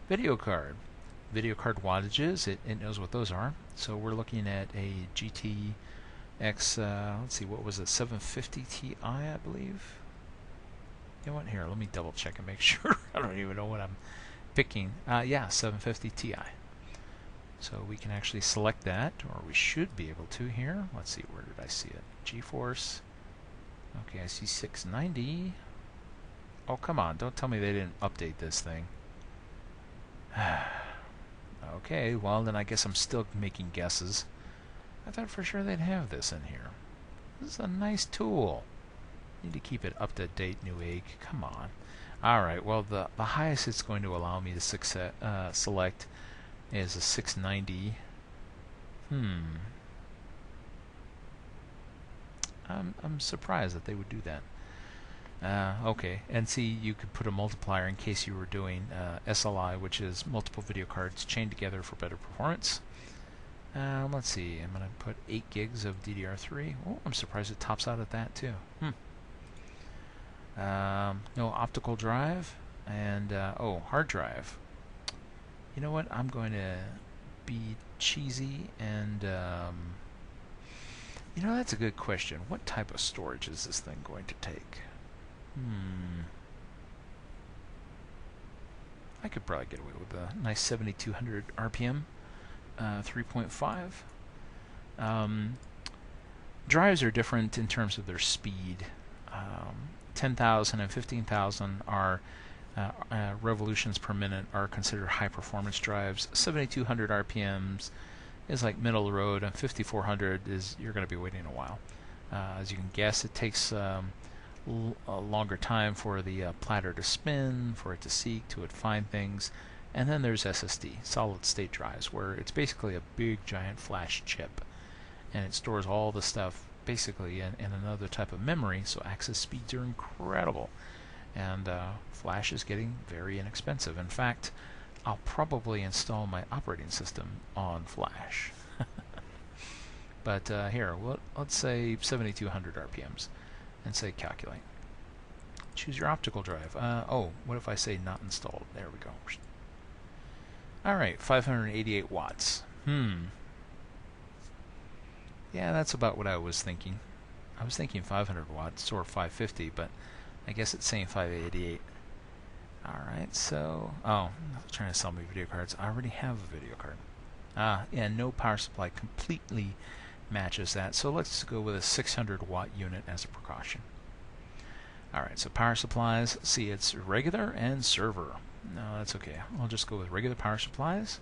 [SPEAKER 1] Video card. Video card wattages, it knows what those are. So we're looking at a GTX, let's see, what was it, 750 Ti, I believe? You know what, here, let me double check and make sure. I don't even know what I'm picking. Yeah, 750 Ti. So we can actually select that, or we should be able to here. Let's see, where did I see it? GeForce. Okay, I see 690. Oh, come on, don't tell me they didn't update this thing. Okay, well then I guess I'm still making guesses. I thought for sure they'd have this in here. This is a nice tool. Need to keep it up to date, Newegg. Come on. Alright, well the highest it's going to allow me to select is a 690. I'm surprised that they would do that. Okay, and see, you could put a multiplier in case you were doing SLI, which is multiple video cards chained together for better performance. Let's see, I'm going to put 8 gigs of DDR3. Oh, I'm surprised it tops out at that too. No optical drive, and hard drive. You know what, I'm going to be cheesy and that's a good question. What type of storage is this thing going to take? I could probably get away with a nice 7200 RPM, 3.5. Drives are different in terms of their speed. 10,000 and 15,000 are revolutions per minute are considered high performance drives. 7200 RPMs is like middle of the road, and 5400 is you're going to be waiting a while. As you can guess, it takes a longer time for the platter to spin, for it to seek, to find things. And then there's SSD, solid state drives, where it's basically a big giant flash chip, and it stores all the stuff basically in another type of memory, so access speeds are incredible. And flash is getting very inexpensive. In fact, I'll probably install my operating system on flash. But here, let's say 7200 RPMs, and say calculate. Choose your optical drive. What if I say not installed? There we go. Alright, 588 watts. Yeah, that's about what I was thinking. I was thinking 500 watts or 550, but I guess it's saying 588. Alright, so... Oh, trying to sell me video cards. I already have a video card. Yeah, no power supply completely matches that, so let's go with a 600 watt unit as a precaution. Alright, so power supplies, see it's regular and server. No, that's okay. I'll just go with regular power supplies.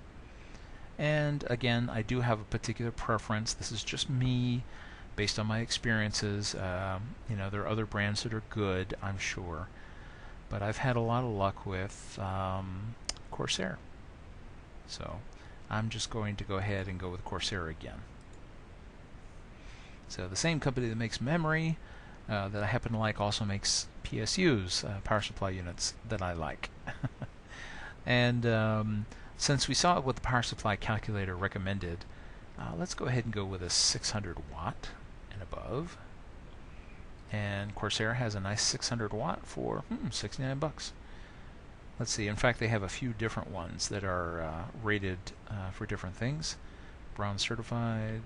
[SPEAKER 1] And again, I do have a particular preference. This is just me, based on my experiences. You know, there are other brands that are good, I'm sure. But I've had a lot of luck with Corsair. So I'm just going to go ahead and go with Corsair again. So the same company that makes memory that I happen to like also makes PSUs, power supply units that I like. And since we saw what the power supply calculator recommended, let's go ahead and go with a 600 watt and above. And Corsair has a nice 600 watt for 69 bucks. Let's see, in fact they have a few different ones that are rated for different things. Brown certified,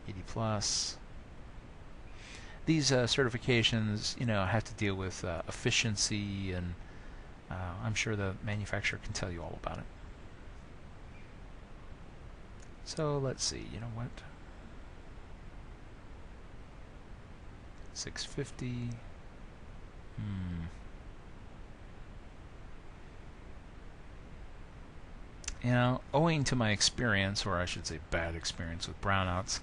[SPEAKER 1] 80 plus. These certifications, you know, have to deal with efficiency, and I'm sure the manufacturer can tell you all about it. So let's see, you know what? 650. You know, owing to my experience, or I should say bad experience with brownouts,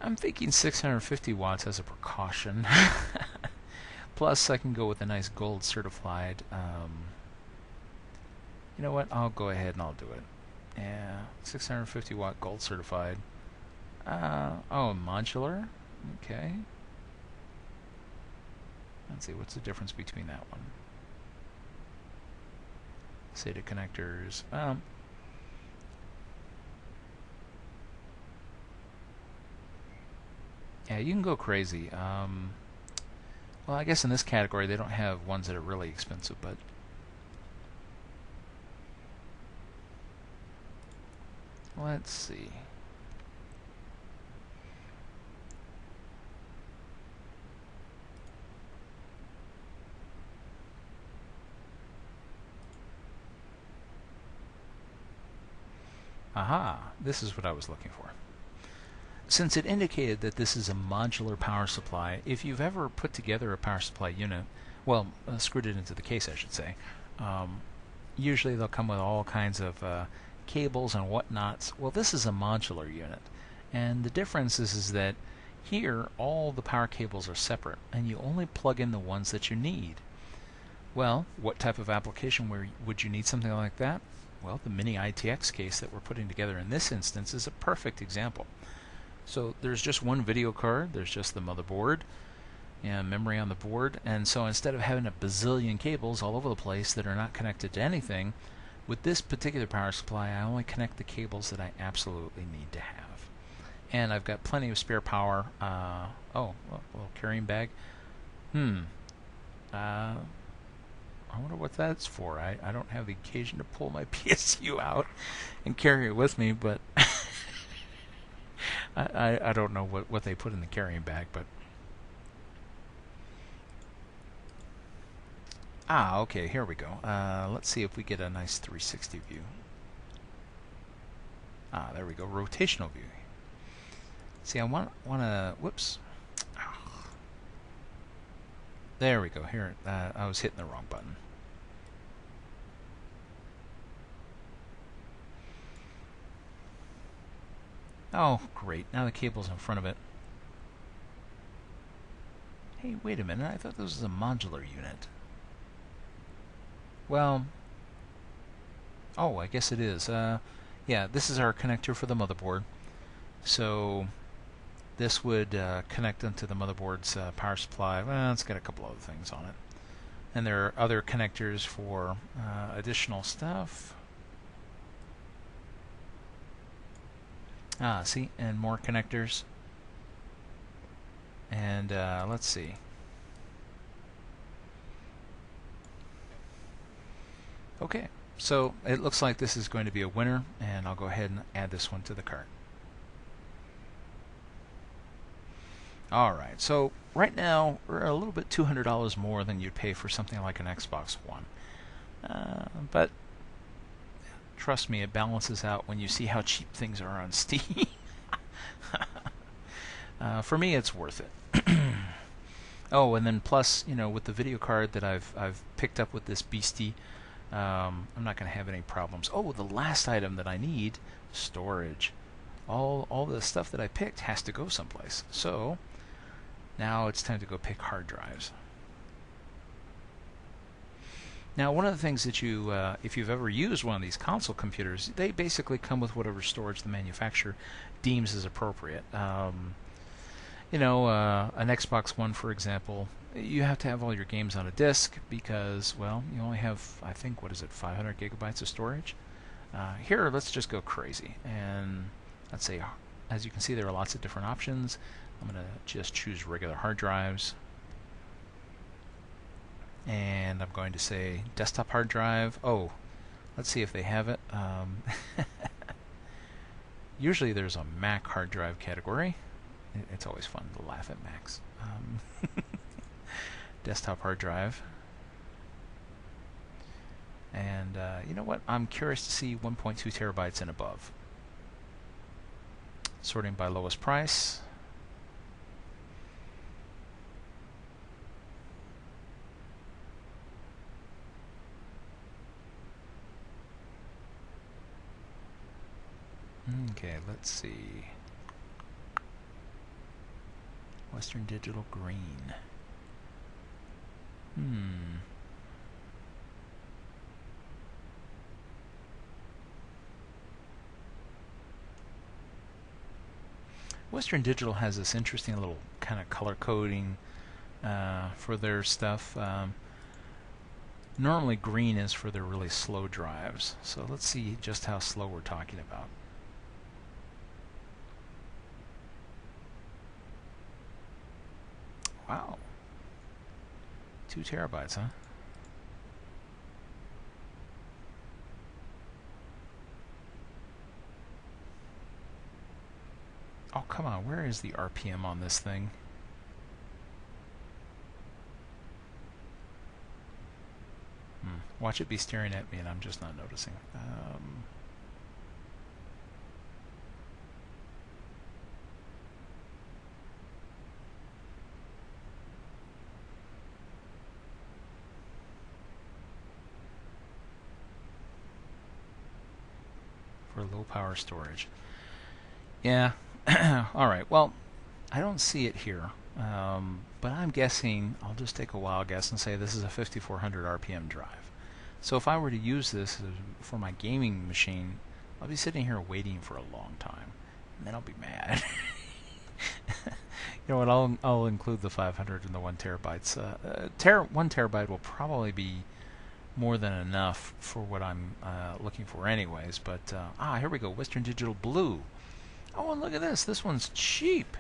[SPEAKER 1] I'm thinking 650 watts as a precaution. Plus, I can go with a nice gold certified. You know what? I'll go ahead and I'll do it. Yeah, 650 watt gold certified. Oh, modular? Okay. Let's see, what's the difference between that one? SATA connectors. Yeah, you can go crazy. Well, I guess in this category they don't have ones that are really expensive, but let's see. Aha, this is what I was looking for. Since it indicated that this is a modular power supply, if you've ever put together a power supply unit, well, screwed it into the case I should say, usually they'll come with all kinds of cables and whatnots. Well, this is a modular unit, and the difference is that here all the power cables are separate and you only plug in the ones that you need. Well, what type of application would you need something like that? Well, the Mini ITX case that we're putting together in this instance is a perfect example. So there's just one video card, there's just the motherboard and memory on the board, and so instead of having a bazillion cables all over the place that are not connected to anything, with this particular power supply I only connect the cables that I absolutely need to have. And I've got plenty of spare power. Oh, a little carrying bag. I wonder what that's for. I don't have the occasion to pull my PSU out and carry it with me, but I don't know what they put in the carrying bag, but okay, here we go. Let's see if we get a nice 360 view. There we go, rotational view. See, I want to, whoops. There we go. Here, I was hitting the wrong button. Oh, great. Now the cable's in front of it. Hey, wait a minute. I thought this was a modular unit. Well, oh, I guess it is. Yeah, this is our connector for the motherboard. So this would connect into the motherboard's power supply. Well, it's got a couple other things on it. And there are other connectors for additional stuff. See, and more connectors. And let's see. Okay, so it looks like this is going to be a winner, and I'll go ahead and add this one to the cart. Alright, so right now we're a little bit $200 more than you'd pay for something like an Xbox One. But trust me, it balances out when you see how cheap things are on Steam. For me, it's worth it. Oh, and then plus, with the video card that I've picked up with this beastie, I'm not going to have any problems. Oh, the last item that I need, storage. All the stuff that I picked has to go someplace. So now it's time to go pick hard drives. Now, one of the things that if you've ever used one of these console computers, they basically come with whatever storage the manufacturer deems as appropriate. An Xbox One, for example, you have to have all your games on a disk because, well, you only have, I think, 500 gigabytes of storage? Here, let's just go crazy. And let's say, as you can see, there are lots of different options. I'm going to just choose regular hard drives. And I'm going to say desktop hard drive. Oh, let's see if they have it. Usually there's a Mac hard drive category. It's always fun to laugh at Macs. Desktop hard drive. And you know what? I'm curious to see 1.2 terabytes and above. Sorting by lowest price. Okay, let's see. Western Digital green. Western Digital has this interesting little kind of color coding for their stuff. Normally green is for their really slow drives. So let's see just how slow we're talking about. Wow. 2 terabytes, huh? Oh, come on. Where is the RPM on this thing? Watch it be staring at me and I'm just not noticing. For low power storage. Yeah. Alright, well, I don't see it here. But I'm guessing, I'll just take a wild guess and say this is a 5400 RPM drive. So if I were to use this for my gaming machine, I'll be sitting here waiting for a long time. And then I'll be mad. You know what, I'll include the 500 and the 1 terabytes. 1 terabyte will probably be more than enough for what I'm looking for anyways. But, here we go, Western Digital Blue. Oh, and look at this. This one's cheap.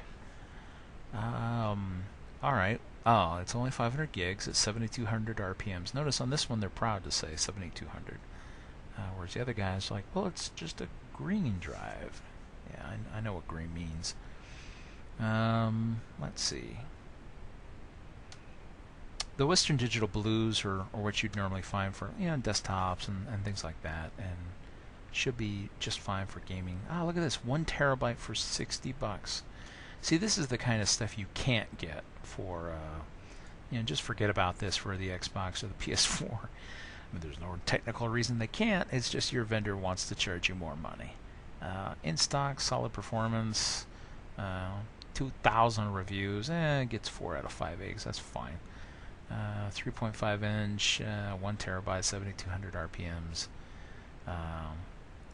[SPEAKER 1] Alright. Oh, it's only 500 gigs. It's 7,200 RPMs. Notice on this one they're proud to say 7,200. Whereas the other guy's like, well, it's just a green drive. Yeah, I know what green means. Let's see. The Western Digital Blues are what you'd normally find for desktops and things like that, and should be just fine for gaming. Ah, look at this, 1 terabyte for $60. See, this is the kind of stuff you can't get for, just forget about this for the Xbox or the PS4. I mean, there's no technical reason they can't. It's just your vendor wants to charge you more money. In stock, solid performance, 2,000 reviews. Gets 4 out of 5 eggs. That's fine. 3.5 inch, 1 terabyte, 7,200 RPMs.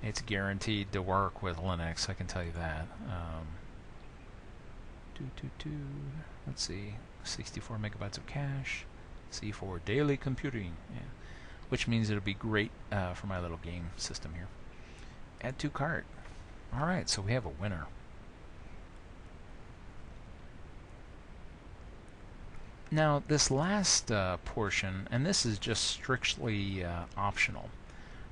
[SPEAKER 1] It's guaranteed to work with Linux, I can tell you that. Let's see, 64 megabytes of cache. C for daily computing, which means it'll be great for my little game system here. Add to cart. Alright, so we have a winner. Now, this last portion, and this is just strictly optional.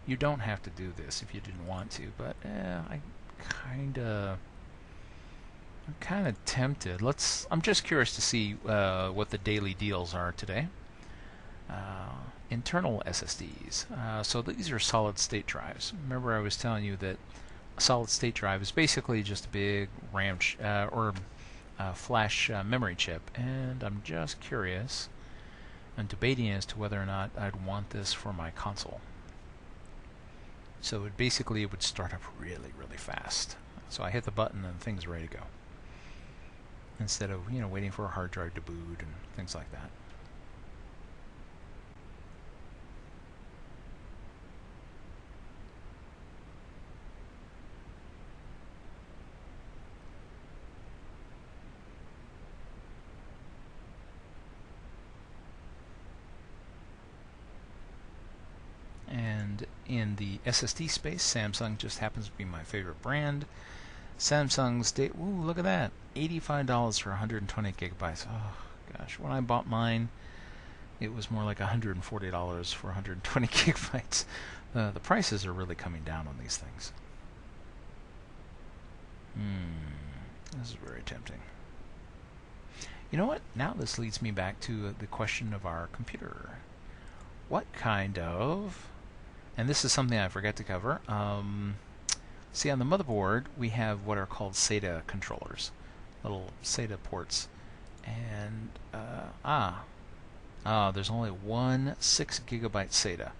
[SPEAKER 1] You don't have to do this if you didn't want to, but I kind of I'm kind of tempted. I'm just curious to see what the daily deals are today. Internal SSDs. So these are solid state drives. Remember I was telling you that a solid state drive is basically just a big RAM or flash memory chip, and I'm just curious and debating as to whether or not I'd want this for my console. So it would start up really, really fast. So I hit the button and things are ready to go, instead of waiting for a hard drive to boot and things like that. And in the SSD space, Samsung just happens to be my favorite brand. Samsung's ooh, look at that, $85 for 120 gigabytes. Oh gosh, when I bought mine, it was more like $140 for 120 gigabytes. The prices are really coming down on these things. This is very tempting. You know what? Now this leads me back to the question of our computer. What kind of... And this is something I forgot to cover. See, on the motherboard, we have what are called SATA controllers, little SATA ports. And, there's only one 6 gigabyte SATA.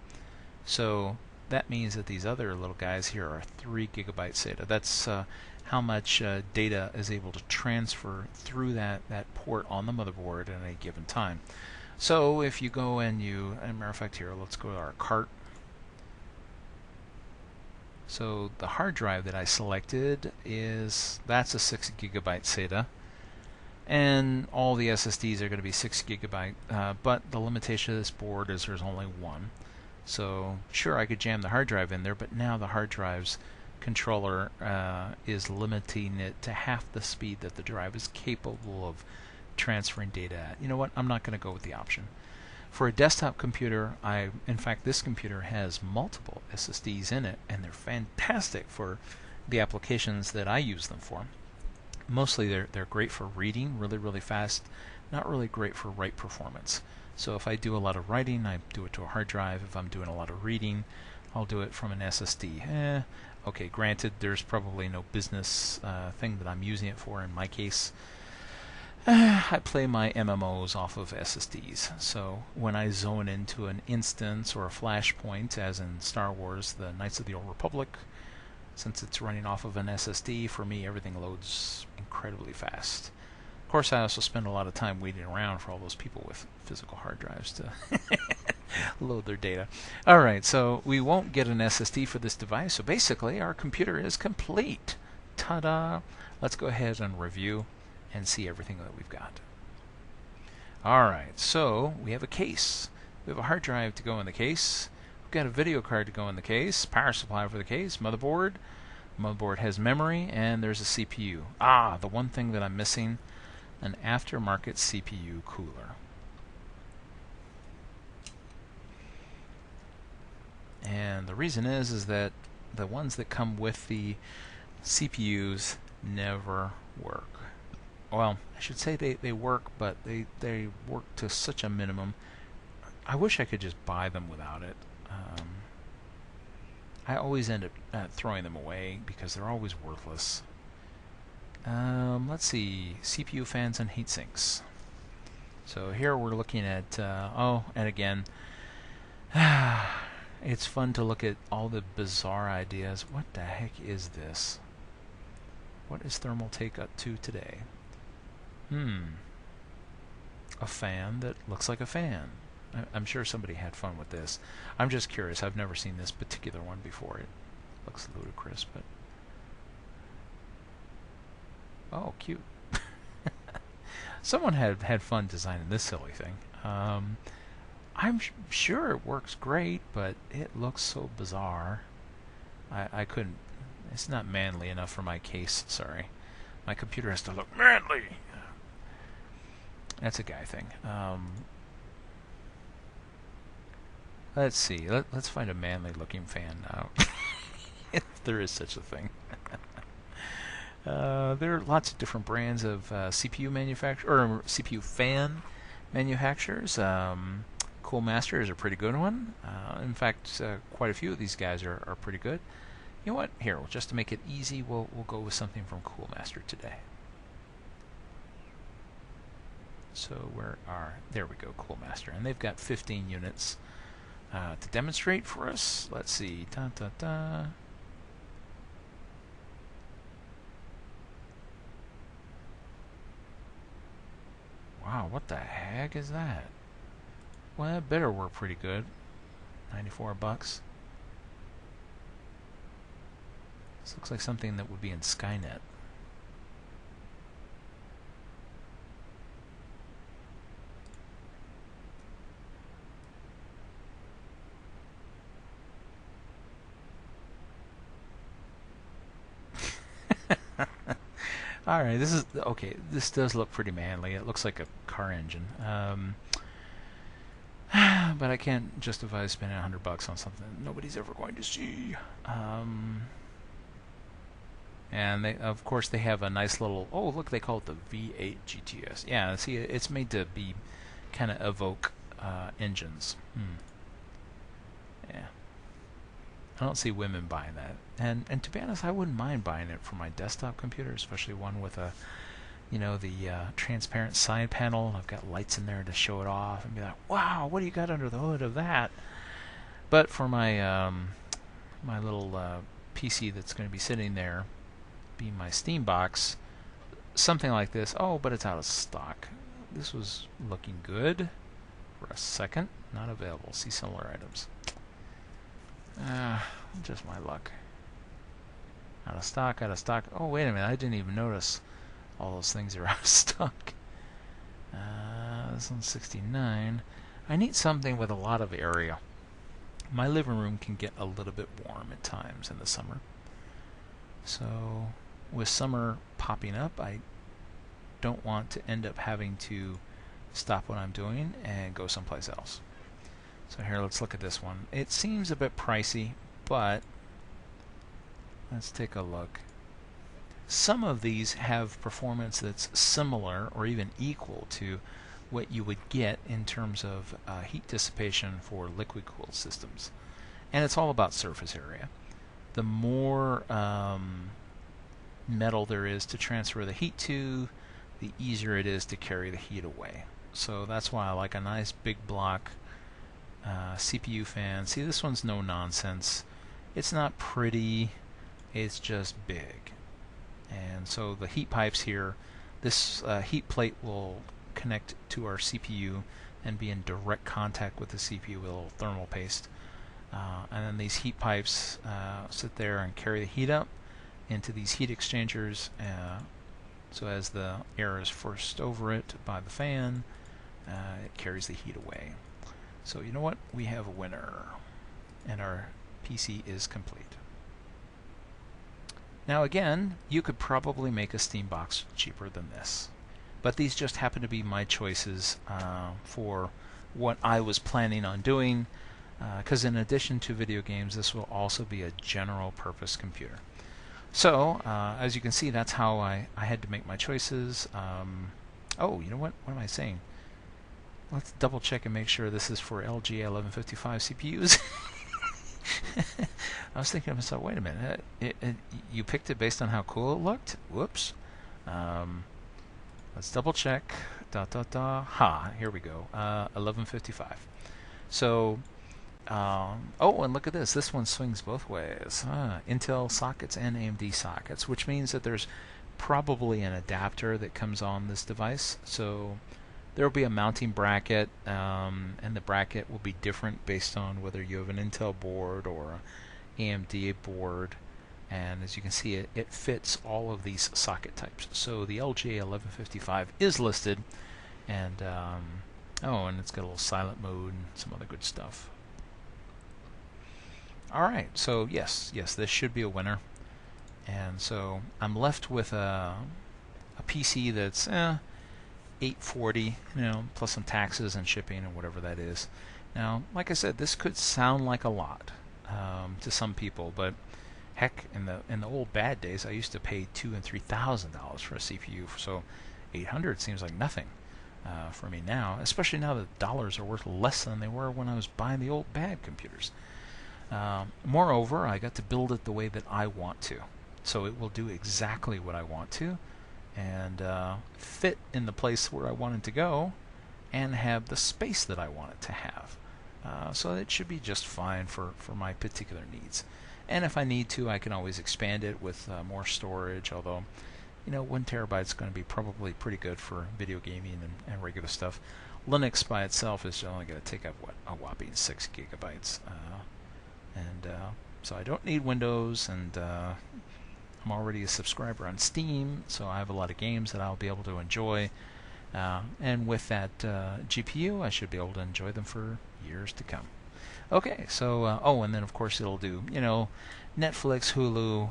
[SPEAKER 1] So that means that these other little guys here are 3 gigabyte SATA. That's how much data is able to transfer through that port on the motherboard at any given time. So if you go and as a matter of fact, here, let's go to our cart. So the hard drive that I selected that's a 6 gigabyte SATA, and all the SSDs are going to be 6 gigabyte, but the limitation of this board is there's only one. So sure, I could jam the hard drive in there, but now the hard drive's controller is limiting it to half the speed that the drive is capable of transferring data at. You know what? I'm not going to go with the option. For a desktop computer, in fact, this computer has multiple SSDs in it, and they're fantastic for the applications that I use them for. Mostly they're great for reading really, really fast, not really great for write performance. So if I do a lot of writing, I do it to a hard drive. If I'm doing a lot of reading, I'll do it from an SSD. Okay, granted, there's probably no business thing that I'm using it for in my case. I play my MMOs off of SSDs, so when I zone into an instance or a flashpoint, as in Star Wars, the Knights of the Old Republic, since it's running off of an SSD, for me everything loads incredibly fast. Of course, I also spend a lot of time waiting around for all those people with physical hard drives to load their data. Alright, so we won't get an SSD for this device, so basically our computer is complete. Ta-da! Let's go ahead and review and see everything that we've got. Alright, so we have a case. We have a hard drive to go in the case. We've got a video card to go in the case, power supply for the case, motherboard. Motherboard has memory, and there's a CPU. The one thing that I'm missing, an aftermarket CPU cooler. And the reason is that the ones that come with the CPUs never work. Well, I should say they work, but they work to such a minimum. I wish I could just buy them without it. I always end up throwing them away because they're always worthless. Let's see, CPU fans and heat sinks. So here we're looking at, and again, it's fun to look at all the bizarre ideas. What the heck is this? What is Thermaltake up to today? A fan that looks like a fan. I'm sure somebody had fun with this. I'm just curious. I've never seen this particular one before. It looks ludicrous, but... Oh, cute. Someone had fun designing this silly thing. I'm sure it works great, but it looks so bizarre. I couldn't... It's not manly enough for my case, sorry. My computer has to look manly! That's a guy thing. Let's see. Let's find a manly-looking fan now. If there is such a thing. There are lots of different brands of CPU manufacturer or CPU fan manufacturers. Coolmaster is a pretty good one. In fact, quite a few of these guys are pretty good. You know what? Here, just to make it easy, we'll go with something from Coolmaster today. So there we go, Coolmaster, and they've got 15 units to demonstrate for us. Let's see, Wow, what the heck is that? Well, that better work pretty good. 94 bucks. This looks like something that would be in Skynet. Alright, this is okay. This does look pretty manly. It looks like a car engine. But I can't justify spending $100 on something nobody's ever going to see. And they, of course, they have a nice little. Oh, look, they call it the V8 GTS. Yeah, see, it's made to be kind of evoke engines. Yeah. I don't see women buying that, and to be honest, I wouldn't mind buying it for my desktop computer, especially one with a, the transparent side panel. I've got lights in there to show it off, and be like, wow, what do you got under the hood of that? But for my my little PC that's going to be sitting there, being my Steam box, something like this. Oh, but it's out of stock. This was looking good for a second. Not available. See similar items. Just my luck. Out of stock, out of stock. Oh, wait a minute. I didn't even notice all those things are out of stock. This one's 69. I need something with a lot of area. My living room can get a little bit warm at times in the summer. So, with summer popping up, I don't want to end up having to stop what I'm doing and go someplace else. So here, let's look at this one. It seems a bit pricey, but let's take a look. Some of these have performance that's similar or even equal to what you would get in terms of heat dissipation for liquid-cooled systems. And it's all about surface area. The more metal there is to transfer the heat to, the easier it is to carry the heat away. So that's why I like a nice big block CPU fan. See, this one's no nonsense. It's not pretty, it's just big. And so the heat pipes here, this heat plate will connect to our CPU and be in direct contact with the CPU with a little thermal paste. And then these heat pipes sit there and carry the heat up into these heat exchangers. So as the air is forced over it by the fan, it carries the heat away. So you know what? We have a winner. And our PC is complete. Now again, you could probably make a Steam box cheaper than this. But these just happen to be my choices for what I was planning on doing. Because in addition to video games, this will also be a general purpose computer. So, as you can see, that's how I had to make my choices. Oh, you know what? What am I saying? Let's double check and make sure this is for LG 1155 CPUs. I was thinking to myself, wait a minute, you picked it based on how cool it looked? Whoops. Let's double check. Ha, here we go. 1155. So, oh, and look at this. This one swings both ways. Intel sockets and AMD sockets, which means that there's probably an adapter that comes on this device. So there will be a mounting bracket, and the bracket will be different based on whether you have an Intel board or an AMD board. And as you can see, it fits all of these socket types. So the LG 1155 is listed, and oh, and it's got a little silent mode and some other good stuff. Alright, so yes, this should be a winner. And so I'm left with a PC that's $840, plus some taxes and shipping and whatever that is. Now, like I said, this could sound like a lot to some people, but Heck, in the old bad days, I used to pay $2,000 and $3,000 for a CPU. So 800 seems like nothing for me now, especially now that dollars are worth less than they were when I was buying the old bad computers. Moreover, I got to build it the way that I want to, so it will do exactly what I want to, and fit in the place where I want it to go, and have the space that I want it to have. So it should be just fine for my particular needs. And if I need to, I can always expand it with more storage, although 1 terabyte is going to be probably pretty good for video gaming and regular stuff. Linux by itself is only going to take up a whopping 6 gigabytes. So I don't need Windows, and I'm already a subscriber on Steam, so I have a lot of games that I'll be able to enjoy. And with that GPU, I should be able to enjoy them for years to come. Okay, so and then of course it'll do Netflix, Hulu,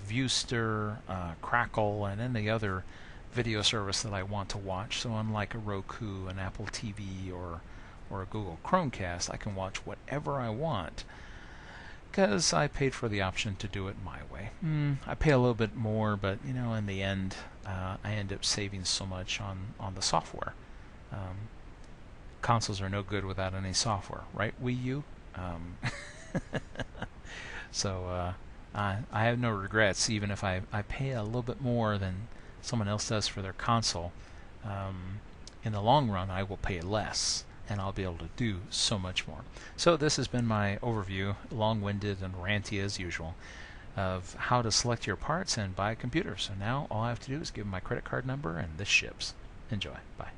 [SPEAKER 1] Viewster, Crackle, and any other video service that I want to watch. So unlike a Roku, an Apple TV, or a Google Chromecast, I can watch whatever I want, because I paid for the option to do it my way. I pay a little bit more, but in the end, I end up saving so much on the software. Consoles are no good without any software, right, Wii U? So I have no regrets, even if I pay a little bit more than someone else does for their console. In the long run, I will pay less, and I'll be able to do so much more. So this has been my overview, long-winded and ranty as usual, of how to select your parts and buy a computer. So now all I have to do is give them my credit card number, and this ships. Enjoy. Bye.